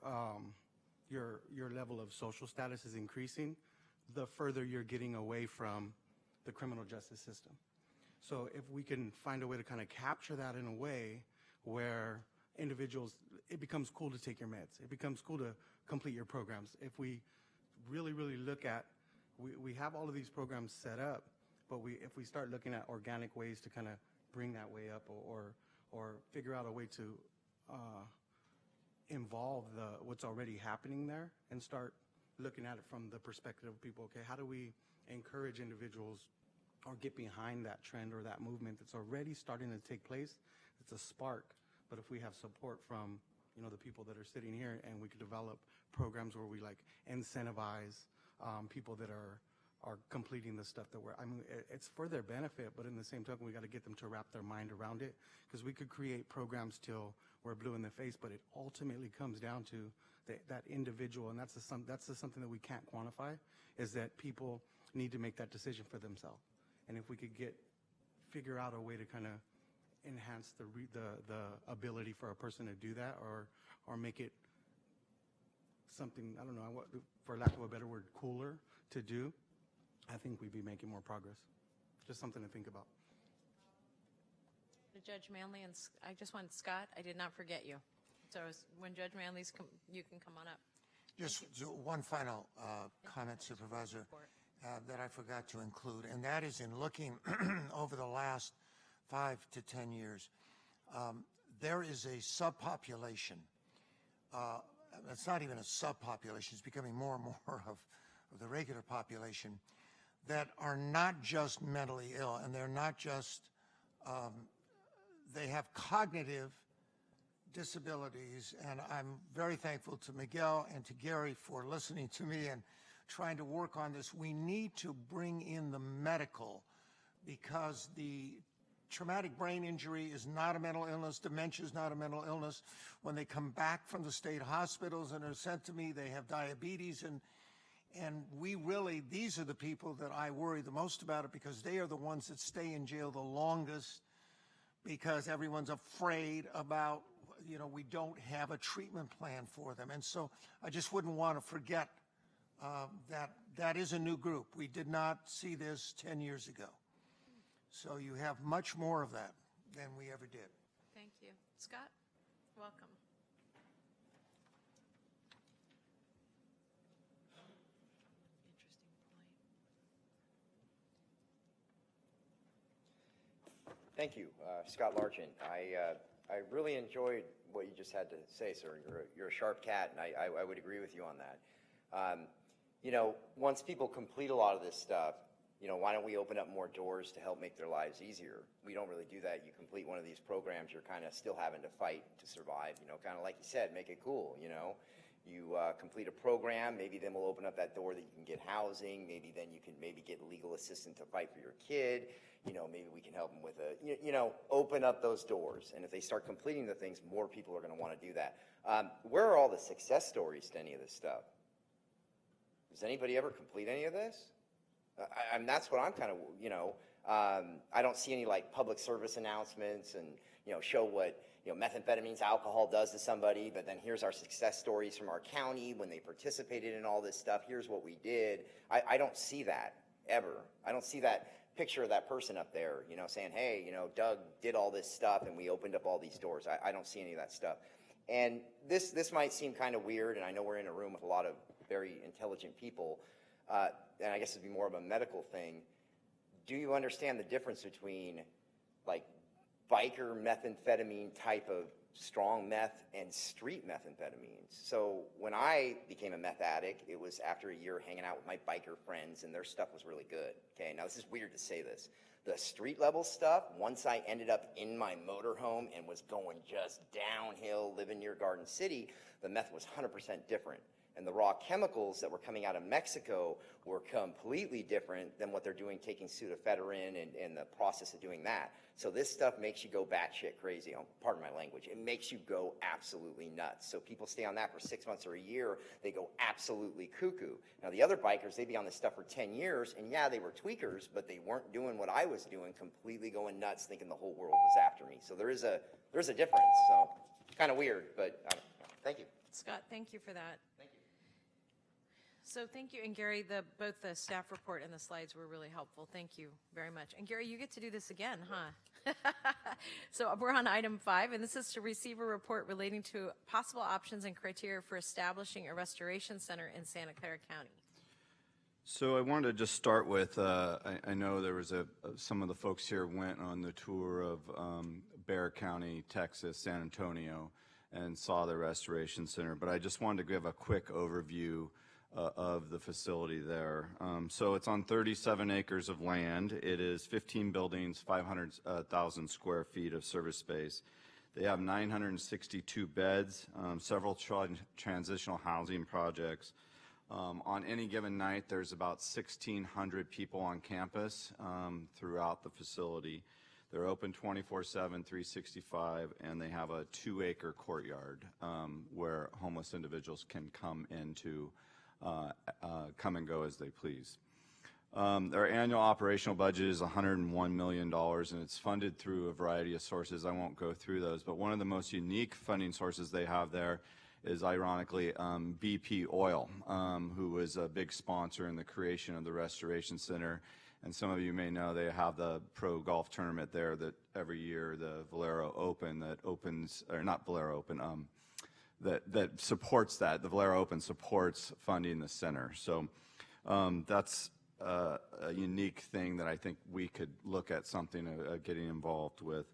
your level of social status is increasing the further you're getting away from the criminal justice system. So if we can find a way to kind of capture that in a way where individuals, it becomes cool to take your meds. It becomes cool to complete your programs. If we really, really look at, we have all of these programs set up, but if we start looking at organic ways to kind of bring that way up or figure out a way to involve what's already happening there and start looking at it from the perspective of people, okay, how do we encourage individuals or get behind that trend or that movement that's already starting to take place? It's a spark, but if we have support from, the people that are sitting here, and we could develop programs where we incentivize people that are completing the stuff that it's for their benefit, but in the same token, we got to get them to wrap their mind around it, because we could create programs till we're blue in the face, but it ultimately comes down to that individual, and that's something that we can't quantify, is that people need to make that decision for themselves. And if we could figure out a way to kind of enhance the ability for a person to do that, or make it something, I don't know, for lack of a better word, cooler to do, I think we'd be making more progress. Just something to think about. Judge Manley, and I just wanted, Scott, I did not forget you. So when Judge Manley's, you can come on up. Just one final comment, Supervisor, that I forgot to include, and that is in looking over the last 5 to 10 years, there is a subpopulation. It's not even a subpopulation. It's becoming more and more of the regular population that are not just mentally ill, and they're not just, they have cognitive disabilities. And I'm very thankful to Miguel and to Gary for listening to me and trying to work on this. We need to bring in the medical, because the traumatic brain injury is not a mental illness. Dementia is not a mental illness. When they come back from the state hospitals and are sent to me, they have diabetes, And we really, these are the people that I worry the most about it, because they are the ones that stay in jail the longest, because everyone's afraid about, you know, we don't have a treatment plan for them. And so I just wouldn't want to forget that is a new group. We did not see this 10 years ago. So you have much more of that than we ever did. Thank you. Scott, welcome. Thank you, Scott Largent. I really enjoyed what you just had to say, sir. You're a sharp cat, and I would agree with you on that. You know, once people complete a lot of this stuff, you know, why don't we open up more doors to help make their lives easier? We don't really do that. You complete one of these programs, you're kind of still having to fight to survive, you know, kind of like you said, make it cool, you know. You complete a program, maybe then we'll open up that door that you can get housing, maybe then you can maybe get legal assistance to fight for your kid, you know, maybe we can help them with you know, open up those doors. And if they start completing the things, more people are going to want to do that. Where are all the success stories to any of this stuff? Does anybody ever complete any of this? I mean, that's what I'm kind of, you know, I don't see any like public service announcements and, you know, show what, you know, methamphetamines, alcohol does to somebody, but then here's our success stories from our county when they participated in all this stuff. Here's what we did. I don't see that ever. I don't see that picture of that person up there, you know, saying, hey, you know, Doug did all this stuff and we opened up all these doors. I don't see any of that stuff. And this might seem kind of weird, and I know we're in a room with a lot of very intelligent people, and I guess it'd be more of a medical thing. Do you understand the difference between like biker methamphetamine type of strong meth and street methamphetamines? So when I became a meth addict, it was after a year hanging out with my biker friends, and their stuff was really good. Okay, now this is weird to say this. The street level stuff, once I ended up in my motorhome and was going just downhill, living near Garden City, the meth was 100% different. And the raw chemicals that were coming out of Mexico were completely different than what they're doing taking pseudoephedrine and the process of doing that. So this stuff makes you go batshit crazy. Pardon my language. It makes you go absolutely nuts. So people stay on that for 6 months or a year. They go absolutely cuckoo. Now the other bikers, they'd be on this stuff for 10 years, and yeah, they were tweakers, but they weren't doing what I was doing, completely going nuts, thinking the whole world was after me. So there's a difference. So kind of weird, but thank you. Scott, thank you for that. Thank you. So thank you, and Gary, both the staff report and the slides were really helpful. Thank you very much. And Gary, you get to do this again, huh? So we're on item 5, and this is to receive a report relating to possible options and criteria for establishing a restoration center in Santa Clara County. So I wanted to just start with, I know there was some of the folks here went on the tour of Bexar County, Texas, San Antonio, and saw the restoration center, but I just wanted to give a quick overview of the facility there. So it's on 37 acres of land. It is 15 buildings, 500,000 square feet of service space. They have 962 beds, several transitional housing projects. On any given night, there's about 1,600 people on campus throughout the facility. They're open 24/7, 365, and they have a 2-acre courtyard where homeless individuals can come into come and go as they please. Their annual operational budget is $101 million, and it's funded through a variety of sources. I won't go through those, but one of the most unique funding sources they have there is, ironically, BP Oil, who was a big sponsor in the creation of the Restoration Center. And some of you may know they have the pro golf tournament there that every year, the Valero Open, that opens, or not Valero Open, that supports that. The Valero Open supports funding the center. So that's a unique thing that I think we could look at something getting involved with.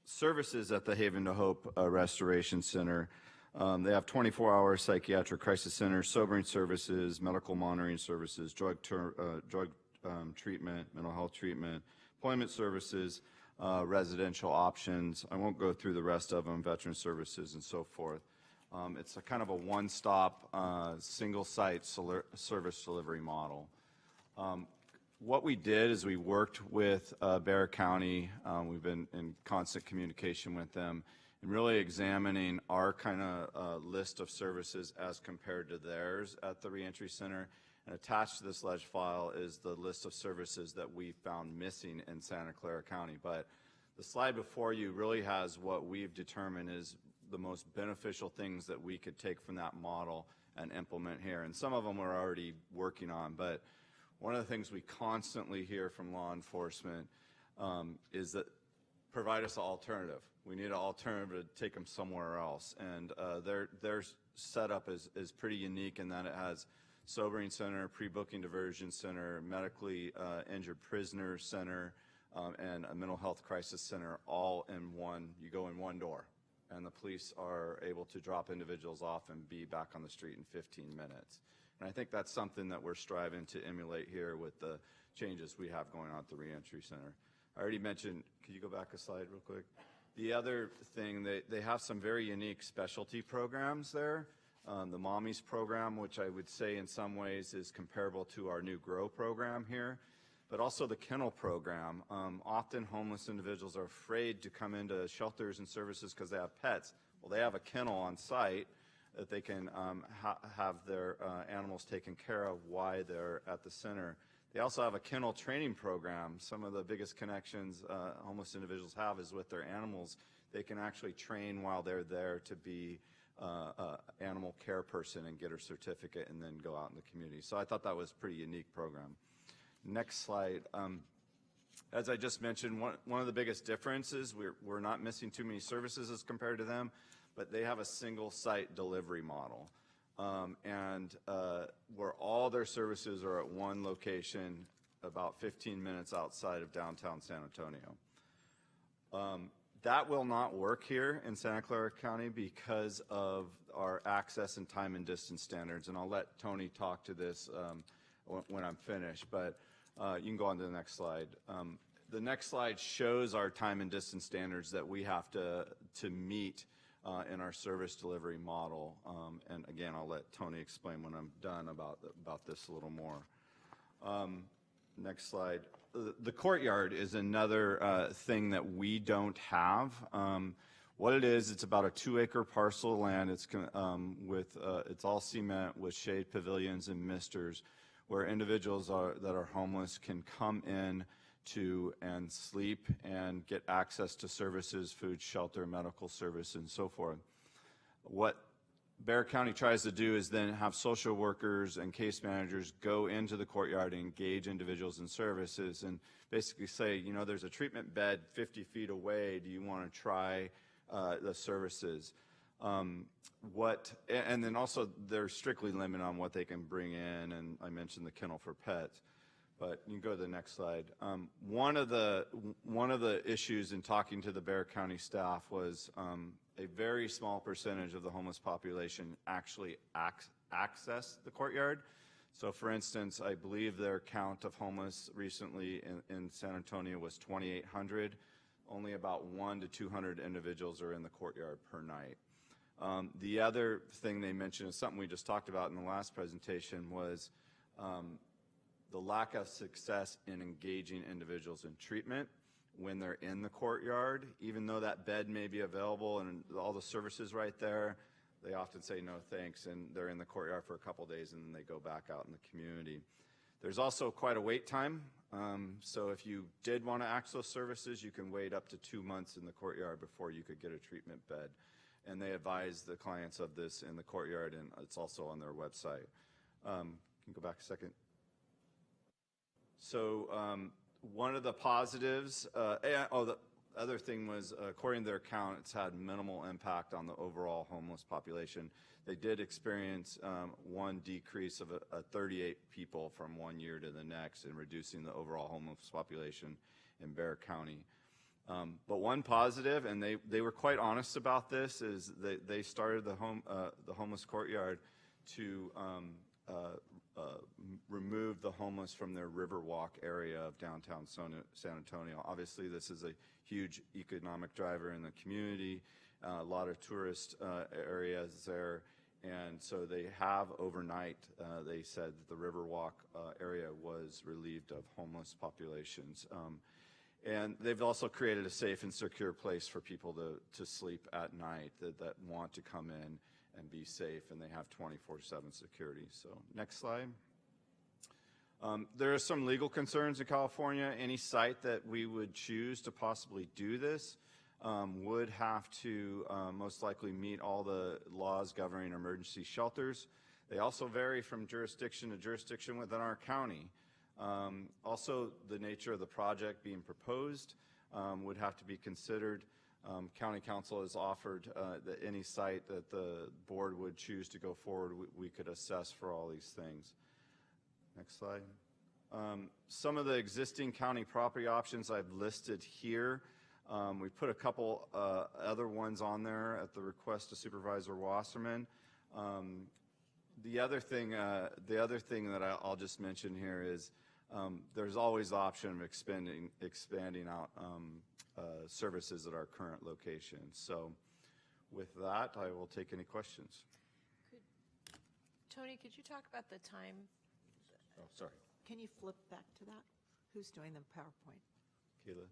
Services at the Haven to Hope Restoration Center. They have 24-hour psychiatric crisis center, sobering services, medical monitoring services, drug treatment, mental health treatment, employment services, residential options. I won't go through the rest of them, veteran services and so forth. It's a kind of a one-stop, single-site service delivery model. What we did is we worked with Bexar County. We've been in constant communication with them, and really examining our kind of list of services as compared to theirs at the reentry center. And attached to this ledge file is the list of services that we found missing in Santa Clara County. But the slide before you really has what we've determined is the most beneficial things that we could take from that model and implement here. And some of them we're already working on, but one of the things we constantly hear from law enforcement is that provide us an alternative. We need an alternative to take them somewhere else. And their setup is pretty unique in that it has sobering center, pre-booking diversion center, medically injured prisoner center, and a mental health crisis center all in one. You go in one door, and the police are able to drop individuals off and be back on the street in 15 minutes. And I think that's something that we're striving to emulate here with the changes we have going on at the reentry center. I already mentioned, could you go back a slide real quick? The other thing, they have some very unique specialty programs there. The Mommies program, which I would say in some ways is comparable to our new GROW program here, but also the kennel program. Often homeless individuals are afraid to come into shelters and services because they have pets. Well, they have a kennel on site that they can have their animals taken care of while they're at the center. They also have a kennel training program. Some of the biggest connections homeless individuals have is with their animals. They can actually train while they're there to be animal care person and get a certificate and then go out in the community. So I thought that was a pretty unique program. Next slide. As I just mentioned, one of the biggest differences, we're not missing too many services as compared to them, but they have a single site delivery model. Where all their services are at one location about 15 minutes outside of downtown San Antonio. That will not work here in Santa Clara County because of our access and time and distance standards, and I'll let Tony talk to this when I'm finished, but you can go on to the next slide. The next slide shows our time and distance standards that we have to meet in our service delivery model. And again, I'll let Tony explain when I'm done about this a little more. Next slide. The courtyard is another thing that we don't have. What it is, it's about a 2-acre parcel of land. It's it's all cement with shade pavilions and misters, where individuals that are homeless can come in and sleep and get access to services, food, shelter, medical service, and so forth. What Bexar County tries to do is then have social workers and case managers go into the courtyard and engage individuals in services and basically say, you know, there's a treatment bed 50 feet away. Do you want to try the services? And then also they're strictly limited on what they can bring in, and I mentioned the kennel for pets. But you can go to the next slide. One of the issues in talking to the Bexar County staff was a very small percentage of the homeless population actually access the courtyard. So for instance, I believe their count of homeless recently in San Antonio was 2,800. Only about 100 to 200 individuals are in the courtyard per night. The other thing they mentioned is something we just talked about in the last presentation was the lack of success in engaging individuals in treatment when they're in the courtyard. Even though that bed may be available and all the services right there, they often say no thanks, and they're in the courtyard for a couple days and then they go back out in the community. There's also quite a wait time. So if you did want to access services, you can wait up to 2 months in the courtyard before you could get a treatment bed. And they advise the clients of this in the courtyard, and it's also on their website. Can you go back a second? So one of the positives, the other thing was, according to their count, it's had minimal impact on the overall homeless population. They did experience one decrease of 38 people from one year to the next in reducing the overall homeless population in Bexar County. But one positive, and they were quite honest about this, is they started the homeless courtyard to remove the homeless from their Riverwalk area of downtown San Antonio. Obviously, this is a huge economic driver in the community, a lot of tourist areas there, and so they have overnight, they said that the Riverwalk area was relieved of homeless populations. And they've also created a safe and secure place for people to sleep at night that want to come in and be safe, and they have 24/7 security. So next slide. There are some legal concerns in California. Any site that we would choose to possibly do this would have to most likely meet all the laws governing emergency shelters. They also vary from jurisdiction to jurisdiction within our county. Also, the nature of the project being proposed would have to be considered. County Council has offered that any site that the board would choose to go forward, we could assess for all these things. Next slide. Some of the existing county property options I've listed here. We put a couple other ones on there at the request of Supervisor Wasserman. The other thing that I'll just mention here is there's always the option of expanding out services at our current location. So with that, I will take any questions. Tony, could you talk about the time? Oh, sorry. Can you flip back to that? Who's doing the PowerPoint? Kayla.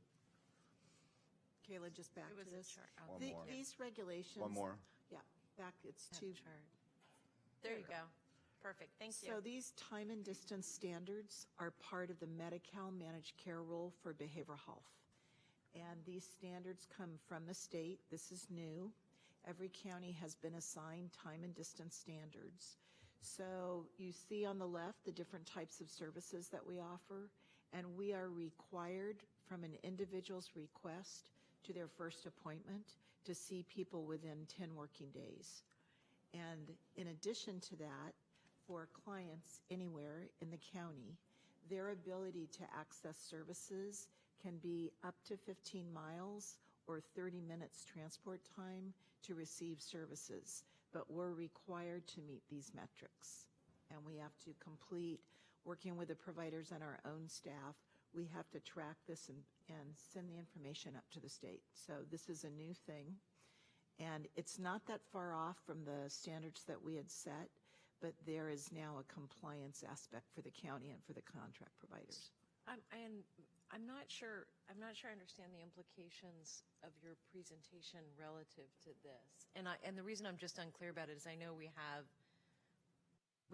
Kayla, just back to this. One more. These regulations. One more. Yeah, back. It's two. There you go. Perfect. Thank you. So these time and distance standards are part of the Medi-Cal Managed Care Rule for behavioral health. And these standards come from the state. This is new. Every county has been assigned time and distance standards. So you see on the left the different types of services that we offer, and we are required from an individual's request to their first appointment to see people within 10 working days. And in addition to that, for clients anywhere in the county, their ability to access services can be up to 15 miles or 30 minutes transport time to receive services. But we're required to meet these metrics. And we have to complete, working with the providers and our own staff, we have to track this and send the information up to the state. So this is a new thing. And it's not that far off from the standards that we had set, but there is now a compliance aspect for the county and for the contract providers. I'm not sure I understand the implications of your presentation relative to this. And the reason I'm just unclear about it is I know we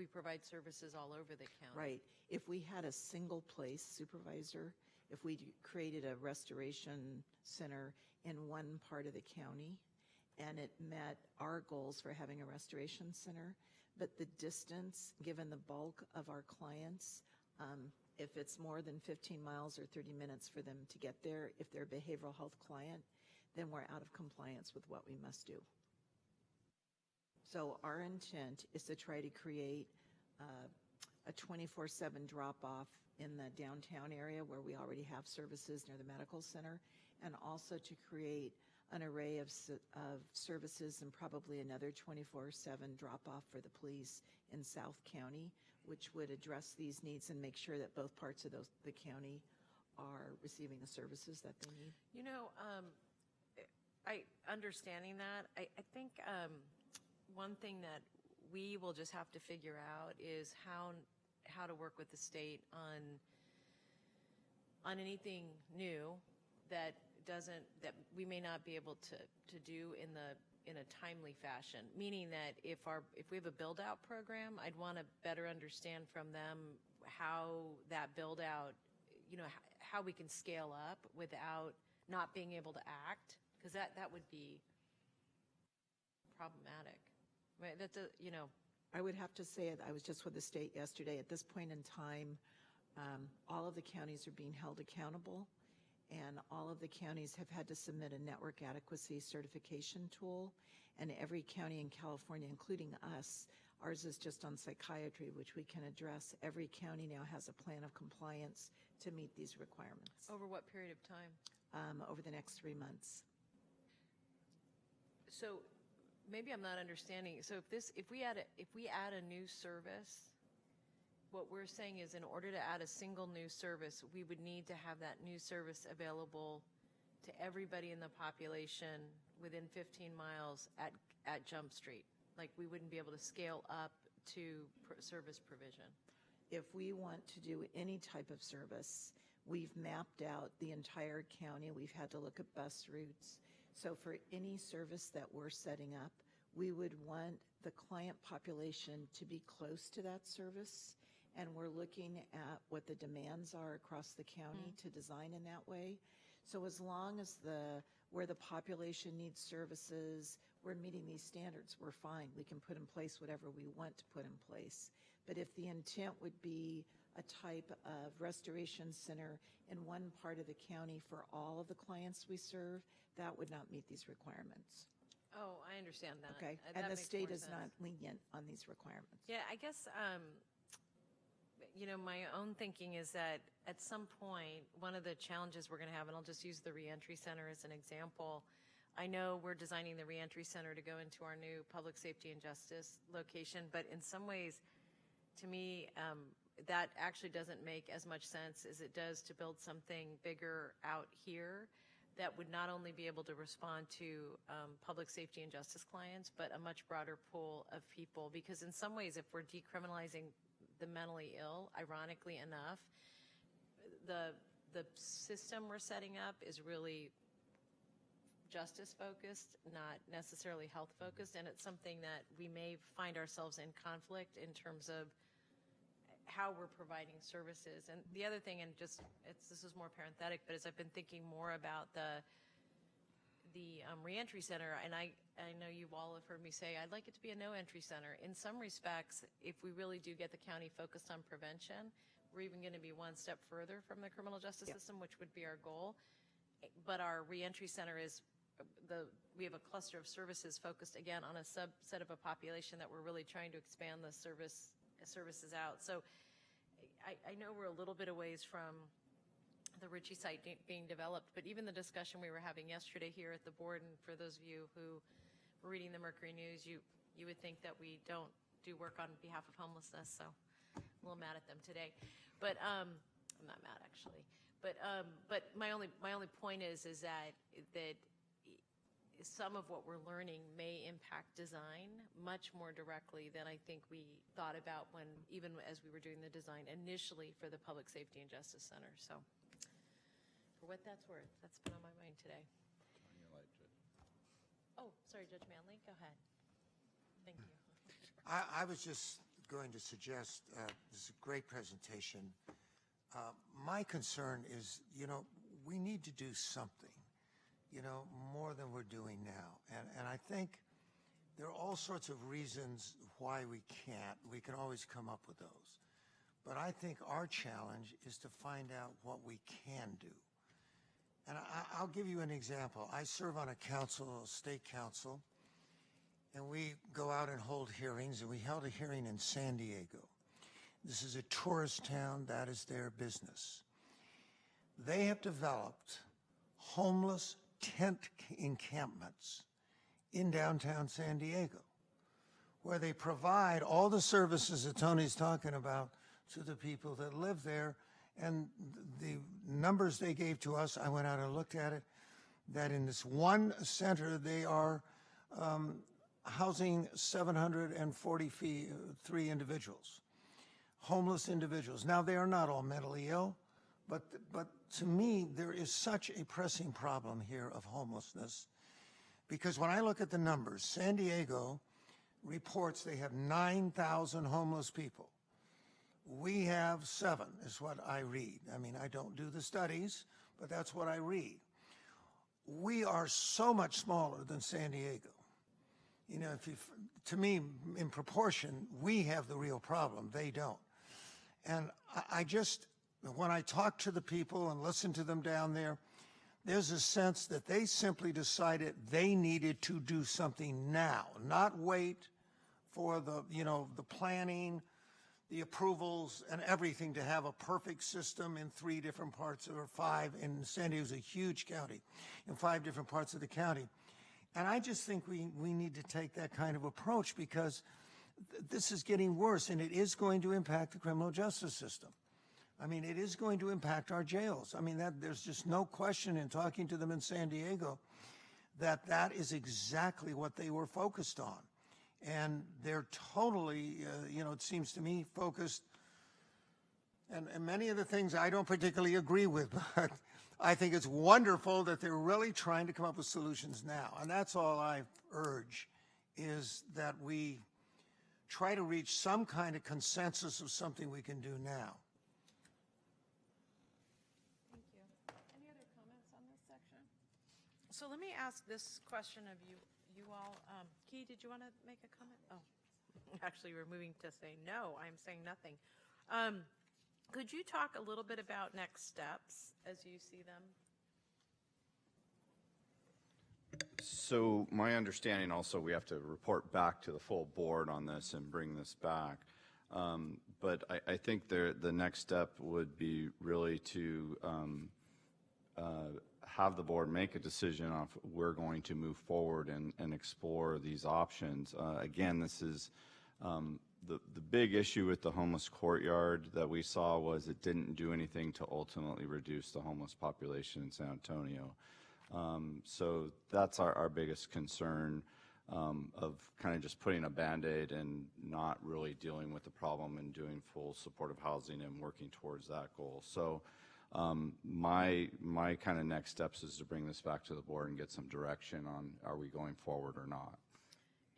provide services all over the county. Right. If we had a single place supervisor, if we created a restoration center in one part of the county and it met our goals for having a restoration center, but the distance, given the bulk of our clients, if it's more than 15 miles or 30 minutes for them to get there, if they're a behavioral health client, then we're out of compliance with what we must do. So our intent is to try to create a 24/7 drop-off in the downtown area where we already have services near the medical center, and also to create an array of services and probably another 24/7 drop-off for the police in South County, which would address these needs and make sure that both parts of the county are receiving the services that they need. You know, understanding that, I think one thing that we will just have to figure out is how to work with the state on anything new that we may not be able to do in a timely fashion. Meaning that if we have a build out program, I'd want to better understand from them how that build out, how we can scale up without not being able to act, because that would be problematic. Right? I would have to say, I was just with the state yesterday. At this point in time, all of the counties are being held accountable, and all of the counties have had to submit a network adequacy certification tool. And every county in California, including us, ours is just on psychiatry, which we can address. Every county now has a plan of compliance to meet these requirements. Over what period of time? Over the next 3 months. So maybe I'm not understanding. So if we add a new service, what we're saying is in order to add a single new service, we would need to have that new service available to everybody in the population within 15 miles at Jump Street. Like we wouldn't be able to scale up to service provision. If we want to do any type of service, We've mapped out the entire county. We've had to look at bus routes. So for any service that we're setting up, we would want the client population to be close to that service. And we're looking at what the demands are across the county to design in that way. So as long as where the population needs services, we're meeting these standards, we're fine. We can put in place whatever we want to put in place. But if the intent would be a type of restoration center in one part of the county for all of the clients we serve, that would not meet these requirements. Oh, I understand that. Okay, That and the makes state more is sense. not lenient on these requirements. Yeah, I guess, my own thinking is that at some point, one of the challenges we're going to have, and I'll just use the reentry center as an example. I know we're designing the reentry center to go into our new public safety and justice location, but in some ways, to me, that actually doesn't make as much sense as it does to build something bigger out here that would not only be able to respond to public safety and justice clients, but a much broader pool of people. Because in some ways, if we're decriminalizing the mentally ill, ironically enough, the system we're setting up is really justice focused, not necessarily health focused, and it's something that we may find ourselves in conflict in terms of how we're providing services. And the other thing, and this is more parenthetic, but as I've been thinking more about the reentry center, and I know you all have heard me say I'd like it to be a no entry center. In some respects, if we really do get the county focused on prevention, we're even going to be one step further from the criminal justice system, which would be our goal. But our reentry center is we have a cluster of services focused again on a subset of a population that we're really trying to expand the services out. So I know we're a little bit a ways from the Ritchie site being developed, but even the discussion we were having yesterday here at the board, and for those of you who were reading the Mercury News, you would think that we don't do work on behalf of homelessness, so I'm a little mad at them today. But I'm not mad actually. But my only point is that some of what we're learning may impact design much more directly than I think we thought about even as we were doing the design initially for the Public Safety and Justice Center. So for what that's worth, that's been on my mind today. Oh, sorry, Judge Manley, go ahead. Thank you. I was just going to suggest, this is a great presentation. My concern is, we need to do something, more than we're doing now. And I think there are all sorts of reasons why we can't. We can always come up with those. But I think our challenge is to find out what we can do. And I'll give you an example. I serve on a council, a state council, and we go out and hold hearings, and we held a hearing in San Diego. This is a tourist town. That is their business. They have developed homeless tent encampments in downtown San Diego, where they provide all the services that Tony's talking about to the people that live there. And the numbers they gave to us, I went out and looked at it, that in this one center, they are housing 743 individuals, homeless individuals. Now, they are not all mentally ill, but to me, there is such a pressing problem here of homelessness, because when I look at the numbers, San Diego reports they have 9,000 homeless people. We have 7, is what I read. I mean, I don't do the studies, but that's what I read. We are so much smaller than San Diego. To me, in proportion, we have the real problem. They don't. And when I talk to the people and listen to them down there, there's a sense that they simply decided they needed to do something now, not wait for the planning, the approvals, and everything to have a perfect system in 3 different parts, or 5, and San Diego's a huge county, in 5 different parts of the county. And I just think we need to take that kind of approach, because this is getting worse, and it is going to impact the criminal justice system. I mean, it is going to impact our jails. I mean, there's just no question in talking to them in San Diego that is exactly what they were focused on. And they're totally, it seems to me, focused And many of the things I don't particularly agree with, but I think it's wonderful that they're really trying to come up with solutions now. And that's all I urge, is that we try to reach some kind of consensus of something we can do now. Thank you. Any other comments on this section? So let me ask this question of you all. Key, did you want to make a comment? Oh, actually, we're moving to say no. I'm saying nothing. Could you talk a little bit about next steps as you see them? So my understanding also, we have to report back to the full board on this and bring this back. But I think the next step would be really to have the board make a decision on if we're going to move forward and explore these options. Again, this is the big issue with the homeless courtyard that we saw was it didn't do anything to ultimately reduce the homeless population in San Antonio. So that's our biggest concern, of kind of just putting a Band-Aid and not really dealing with the problem and doing full supportive housing and working towards that goal. So my kind of next steps is to bring this back to the board and get some direction on are we going forward or not.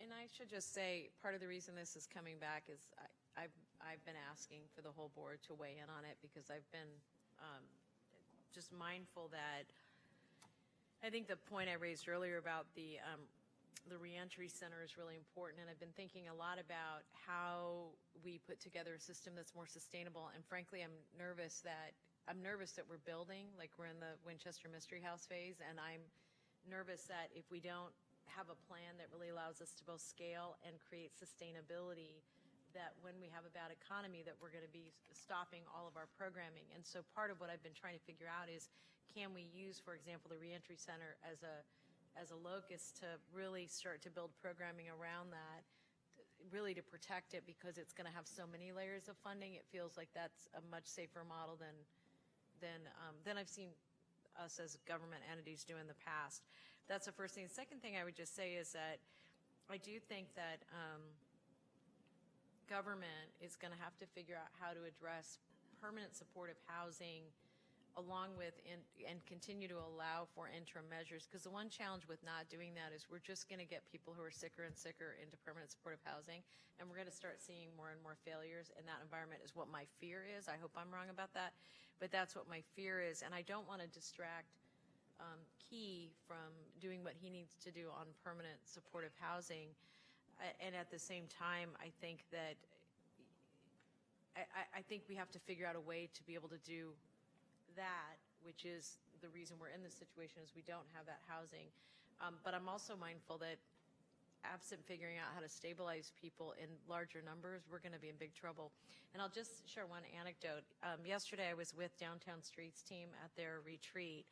And I should just say, part of the reason this is coming back is I've been asking for the whole board to weigh in on it, because I've been just mindful that I think the point I raised earlier about the reentry center is really important, and I've been thinking a lot about how we put together a system that's more sustainable. And frankly, I'm nervous that we're building, like we're in the Winchester Mystery House phase, and I'm nervous that if we don't have a plan that really allows us to both scale and create sustainability, that when we have a bad economy, that we're going to be stopping all of our programming. And so part of what I've been trying to figure out is, can we use, for example, the reentry center as a locus to really start to build programming around that, really to protect it, because it's going to have so many layers of funding. It feels like that's a much safer model than I've seen us as government entities do in the past. That's the first thing. The second thing I would just say is that I do think that government is going to have to figure out how to address permanent supportive housing along with and continue to allow for interim measures, because the one challenge with not doing that is we're just going to get people who are sicker and sicker into permanent supportive housing, and we're going to start seeing more and more failures in that environment, is what my fear is. I hope I'm wrong about that, but that's what my fear is. And I don't want to distract Key from doing what he needs to do on permanent supportive housing. And at the same time, I think that I think we have to figure out a way to be able to do that, which is the reason we're in this situation, is we don't have that housing. But I'm also mindful that absent figuring out how to stabilize people in larger numbers, we're going to be in big trouble. And I'll just share one anecdote. Yesterday I was with Downtown Streets team at their retreat.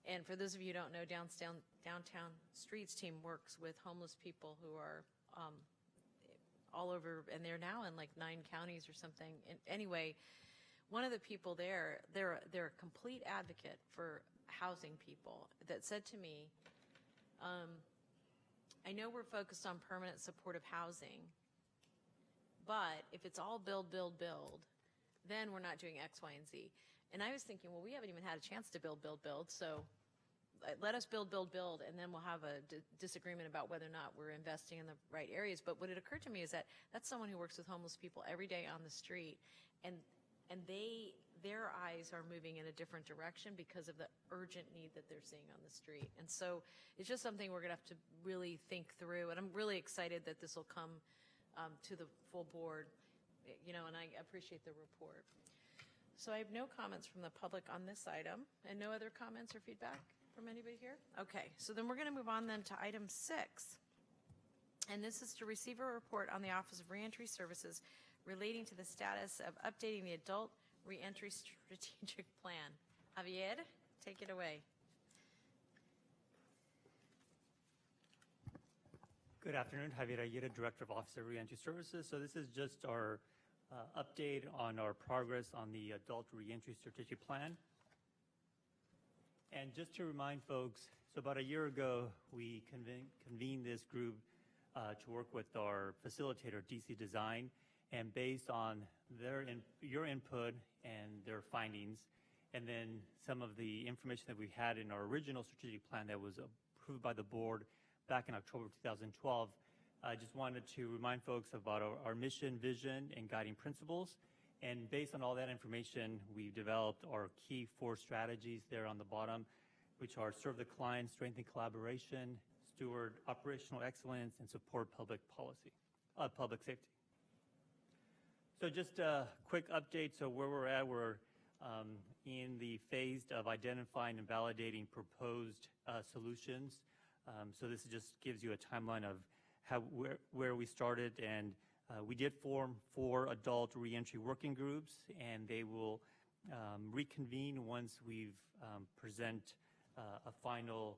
And for those of you who don't know, Downtown Streets team works with homeless people who are all over, and they're now in like 9 counties or something. And anyway, one of the people there, they're a complete advocate for housing people, that said to me, I know we're focused on permanent supportive housing, but if it's all build, then we're not doing X, Y, and Z. And I was thinking, well, we haven't even had a chance to build, so let us build, and then we'll have a disagreement about whether or not we're investing in the right areas. But what it occurred to me is that that's someone who works with homeless people every day on the street, and their eyes are moving in a different direction because of the urgent need that they're seeing on the street. And so it's just something we're going to have to really think through. And I'm really excited that this will come to the full board, and I appreciate the report. So I have no comments from the public on this item, and no other comments or feedback from anybody here? Okay, so then we're going to move on then to item 6. And this is to receive a report on the Office of Reentry Services relating to the status of updating the Adult Reentry Strategic Plan. Javier, take it away. Good afternoon, Javier Aguirre, Director of Office of Reentry Services. So this is just our update on our progress on the Adult Reentry Strategic Plan. And just to remind folks, so about a year ago, we convened this group to work with our facilitator, DC Design, And based on your input and their findings, and then some of the information that we had in our original strategic plan that was approved by the board back in October 2012, I just wanted to remind folks about our mission, vision, and guiding principles. And based on all that information, we've developed our key 4 strategies there on the bottom, which are serve the client, strengthen collaboration, steward operational excellence, and support public safety. So just a quick update. So where we're at, we're in the phase of identifying and validating proposed solutions. So this just gives you a timeline of where we started, and we did form 4 adult reentry working groups, and they will reconvene once we've present a final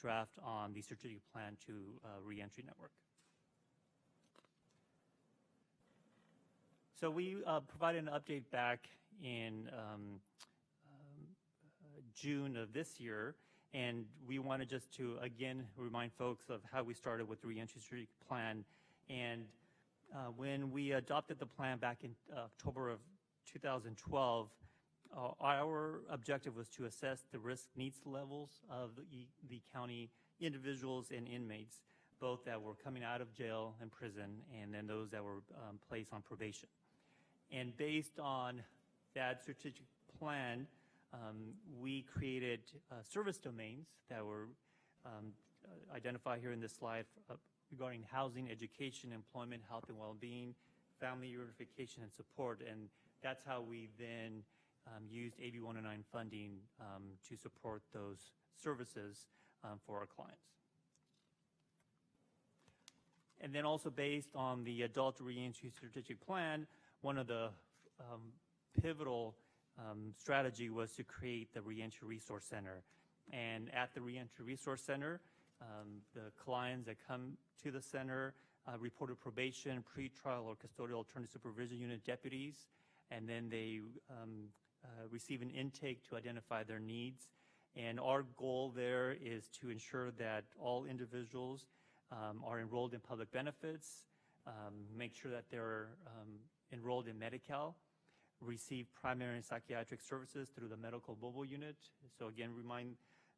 draft on the strategic plan to reentry network. So we provided an update back in June of this year, and we wanted just to again remind folks of how we started with the reentry strategic plan. And when we adopted the plan back in October of 2012, our objective was to assess the risk needs levels of the county individuals and inmates, both that were coming out of jail and prison, and then those that were placed on probation. And based on that strategic plan, we created service domains that were identified here in this slide regarding housing, education, employment, health and well-being, family reunification, and support. And that's how we then used AB 109 funding to support those services for our clients. And then also based on the adult reentry strategic plan, one of the pivotal strategy was to create the Reentry Resource Center. And at the Reentry Resource Center, the clients that come to the center reported probation, pretrial or custodial alternative supervision unit deputies, and then they receive an intake to identify their needs. And our goal there is to ensure that all individuals are enrolled in public benefits, make sure that they're enrolled in Medi-Cal, receive primary and psychiatric services through the medical mobile unit. So again, remind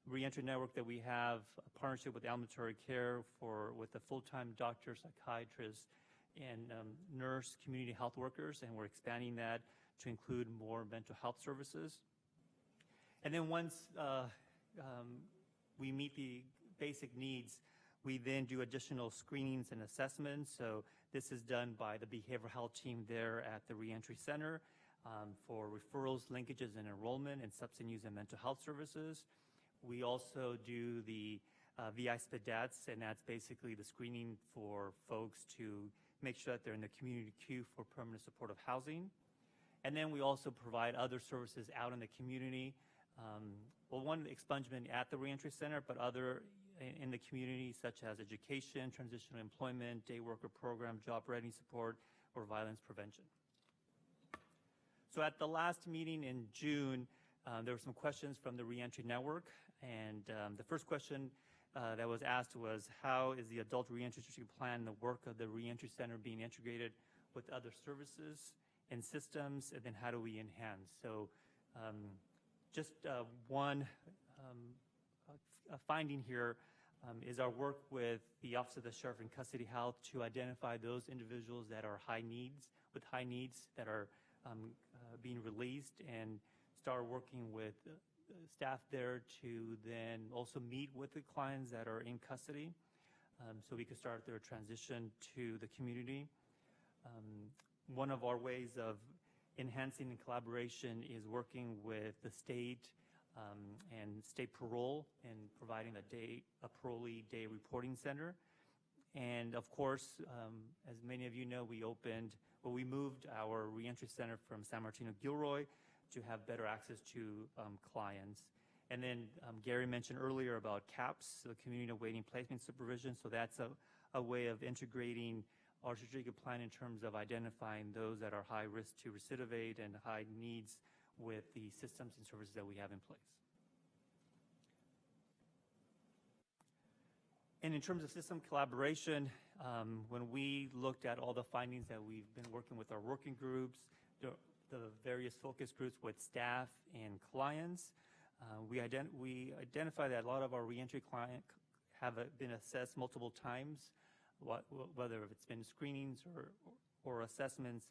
Reentry Network that we have a partnership with ambulatory care with the full-time doctor, psychiatrist, and nurse community health workers, and we're expanding that to include more mental health services. And then once we meet the basic needs, we then do additional screenings and assessments. So this is done by the behavioral health team there at the Reentry Center for referrals, linkages, and enrollment in substance use and mental health services. We also do the VI SPDATs, and that's basically the screening for folks to make sure that they're in the community queue for permanent supportive housing. And then we also provide other services out in the community. One expungement at the Reentry Center, but other in the community, such as education, transitional employment, day worker program, job ready support, or violence prevention. So at the last meeting in June, there were some questions from the Reentry Network, and the first question that was asked was, how is the adult reentry strategic plan and the work of the Reentry Center being integrated with other services and systems, and then how do we enhance? So just one finding here is our work with the Office of the Sheriff in Custody Health to identify those individuals that are with high needs that are being released, and start working with staff there to then also meet with the clients that are in custody so we can start their transition to the community. One of our ways of enhancing the collaboration is working with the state and state parole and providing a parolee day reporting center. And of course, as many of you know, we moved our reentry center from San Martino Gilroy to have better access to clients. And then Gary mentioned earlier about CAPS, the Community Awaiting Placement Supervision. So that's a way of integrating our strategic plan in terms of identifying those that are high risk to recidivate and high needs with the systems and services that we have in place. And in terms of system collaboration, when we looked at all the findings that we've been working with our working groups, the various focus groups with staff and clients, we identify that a lot of our reentry clients have been assessed multiple times, whether it's been screenings or assessments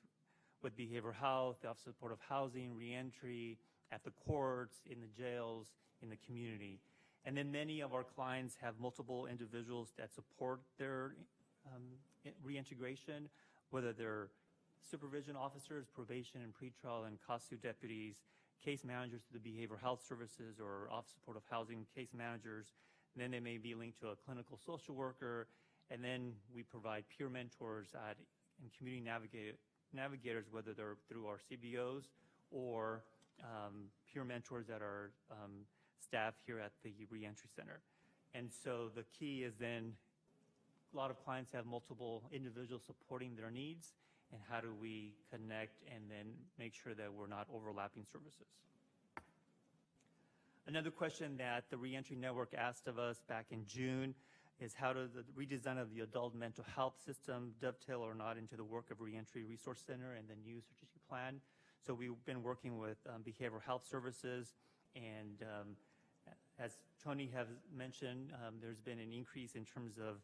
with behavioral health, the Office of Supportive Housing, reentry, at the courts, in the jails, in the community. And then many of our clients have multiple individuals that support their reintegration, whether they're supervision officers, probation and pretrial and COSU deputies, case managers to the behavioral health services or Office of Supportive Housing case managers. And then they may be linked to a clinical social worker. And then we provide peer mentors and community navigators, whether they're through our CBOs or peer mentors that are staff here at the Reentry Center. And so the key is then a lot of clients have multiple individuals supporting their needs, and how do we connect and then make sure that we're not overlapping services. Another question that the Reentry Network asked of us back in June is how does the redesign of the adult mental health system dovetail or not into the work of Reentry Resource Center and the new strategic plan. So we've been working with behavioral health services, and as Tony has mentioned, there's been an increase in terms of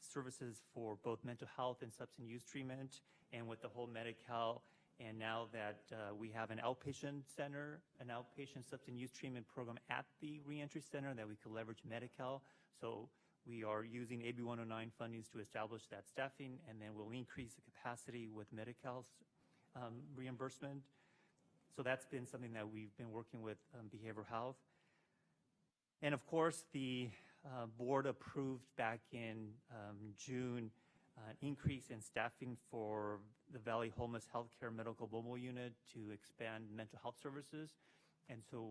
services for both mental health and substance use treatment, and with the whole Medi-Cal, and now that we have an outpatient center, an outpatient substance use treatment program at the Reentry Center that we could leverage Medi-Cal. So we are using AB 109 fundings to establish that staffing, and then we'll increase the capacity with Medi-Cal's reimbursement. So that's been something that we've been working with behavioral health. And of course, the board approved back in June increase in staffing for the Valley Homeless Healthcare Medical Mobile Unit to expand mental health services. And so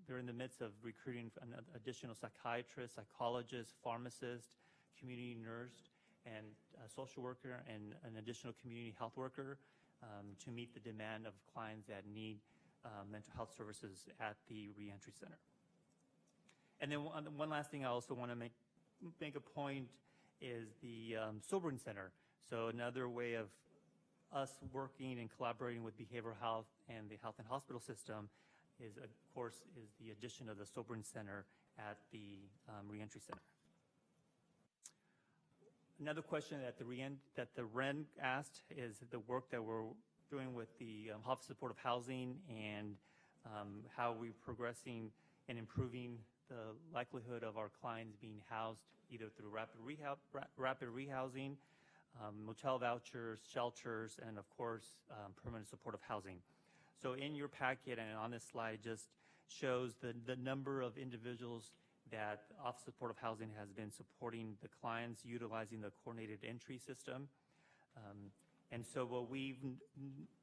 they're in the midst of recruiting an additional psychiatrist, psychologist, pharmacist, community nurse, and a social worker, and an additional community health worker to meet the demand of clients that need mental health services at the Reentry Center. And then one last thing I also want to make a point is the sobering center. So another way of us working and collaborating with behavioral health and the health and hospital system is, of course, is the addition of the sobering center at the Reentry Center. Another question that the REN asked is the work that we're doing with the Office of Supportive Housing, and how we're progressing and improving the likelihood of our clients being housed either through rapid rehousing, motel vouchers, shelters, and of course, permanent supportive housing. So in your packet and on this slide just shows the number of individuals that Office of Supportive Housing has been supporting the clients utilizing the coordinated entry system. And so what we've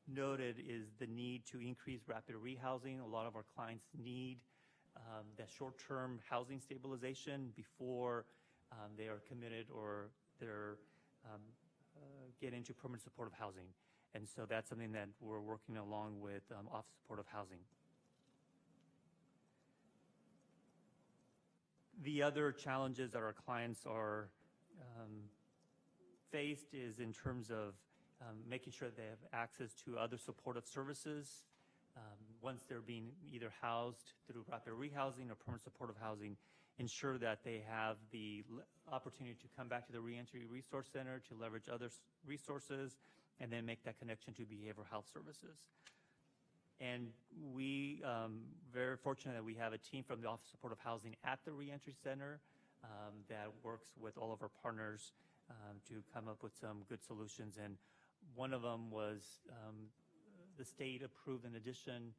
noted is the need to increase rapid rehousing. A lot of our clients need that short-term housing stabilization before they are committed or they're get into permanent supportive housing. And so that's something that we're working along with Office of Supportive Housing. The other challenges that our clients are faced is in terms of making sure they have access to other supportive services once they're being either housed through rapid rehousing or permanent supportive housing, ensure that they have the opportunity to come back to the Reentry Resource Center to leverage other resources, and then make that connection to behavioral health services. And we very fortunate that we have a team from the Office of Supportive Housing at the Reentry Center that works with all of our partners to come up with some good solutions. And one of them was the state approved in addition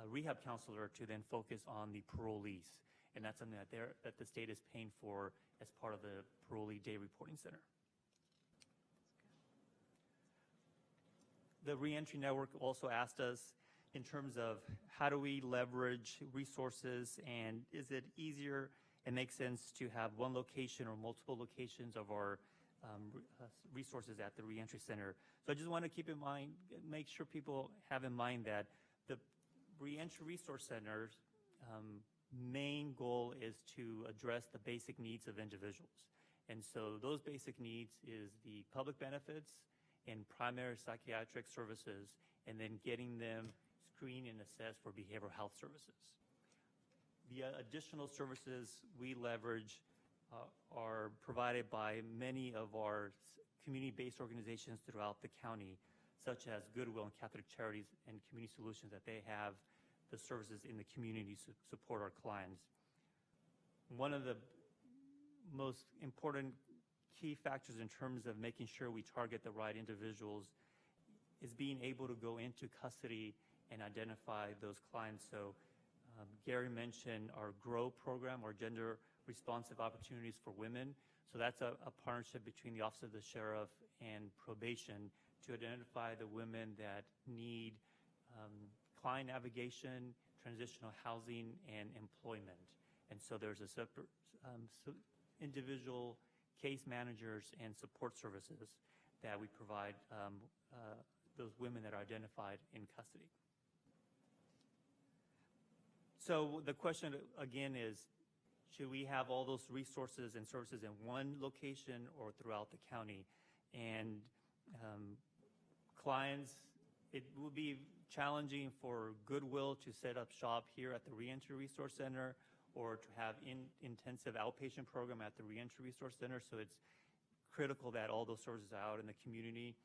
a rehab counselor to then focus on the parolees. And that's something that the state is paying for as part of the parolee day reporting center. The Reentry Network also asked us in terms of how do we leverage resources, and is it easier and makes sense to have one location or multiple locations of our resources at the Reentry Center. So I just want to keep in mind, make sure people have in mind that the Reentry Resource Centers main goal is to address the basic needs of individuals. And so those basic needs is the public benefits and primary psychiatric services, and then getting them screened and assessed for behavioral health services. The additional services we leverage are provided by many of our community-based organizations throughout the county, such as Goodwill and Catholic Charities and Community Solutions, that they have the services in the community to support our clients. One of the most important key factors in terms of making sure we target the right individuals is being able to go into custody and identify those clients. So Gary mentioned our GROW program, or Gender Responsive Opportunities for Women. So that's a partnership between the Office of the Sheriff and Probation to identify the women that need client navigation, transitional housing, and employment. And so there's a separate individual case managers and support services that we provide those women that are identified in custody. So the question again is, should we have all those resources and services in one location or throughout the county? And clients, it will be challenging for Goodwill to set up shop here at the Reentry Resource Center, or to have intensive outpatient program at the Reentry Resource Center. So it's critical that all those services are out in the community.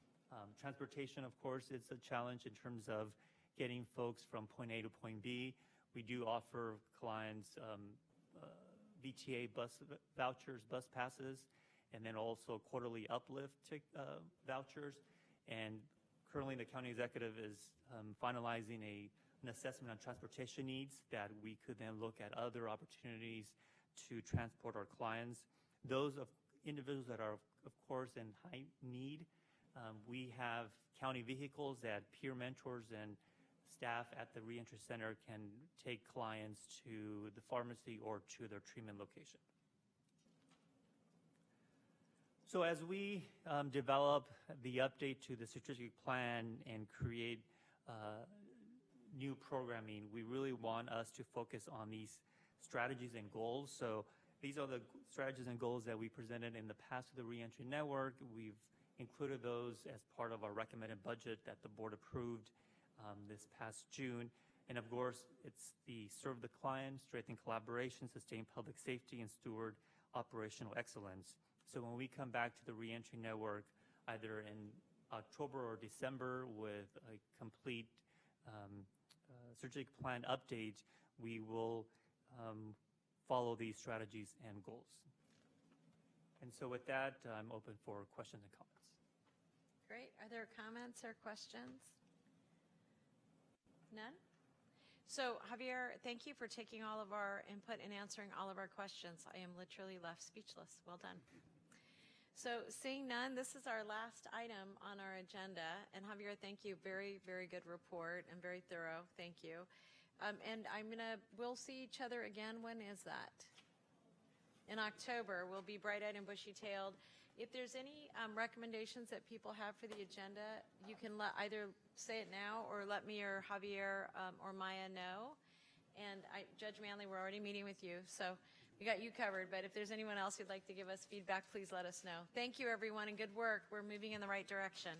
Transportation, of course, is a challenge in terms of getting folks from point A to point B. We do offer clients VTA bus vouchers, bus passes, and then also quarterly uplift vouchers. And currently the county executive is finalizing an assessment on transportation needs that we could then look at other opportunities to transport our clients. Those of individuals that are, of course, in high need, we have county vehicles that peer mentors and staff at the Reentry Center can take clients to the pharmacy or to their treatment location. So as we develop the update to the strategic plan and create new programming, we really want us to focus on these strategies and goals. So these are the strategies and goals that we presented in the past to the Reentry Network. We've included those as part of our recommended budget that the board approved this past June. And of course, it's the serve the client, strengthen collaboration, sustain public safety, and steward operational excellence. So when we come back to the Reentry Network, either in October or December with a complete strategic plan update, we will follow these strategies and goals. And so with that, I'm open for questions and comments. Great. Are there comments or questions? None? So Javier, thank you for taking all of our input and answering all of our questions. I am literally left speechless. Well done. So seeing none, this is our last item on our agenda. And Javier, thank you. Very, very good report and very thorough. Thank you. And we'll see each other again. When is that? In October. We'll be bright-eyed and bushy-tailed. If there's any recommendations that people have for the agenda, you can either say it now or let me or Javier or Maya know. And Judge Manley, we're already meeting with you, so we got you covered. But if there's anyone else who'd like to give us feedback, please let us know. Thank you, everyone, and good work. We're moving in the right direction.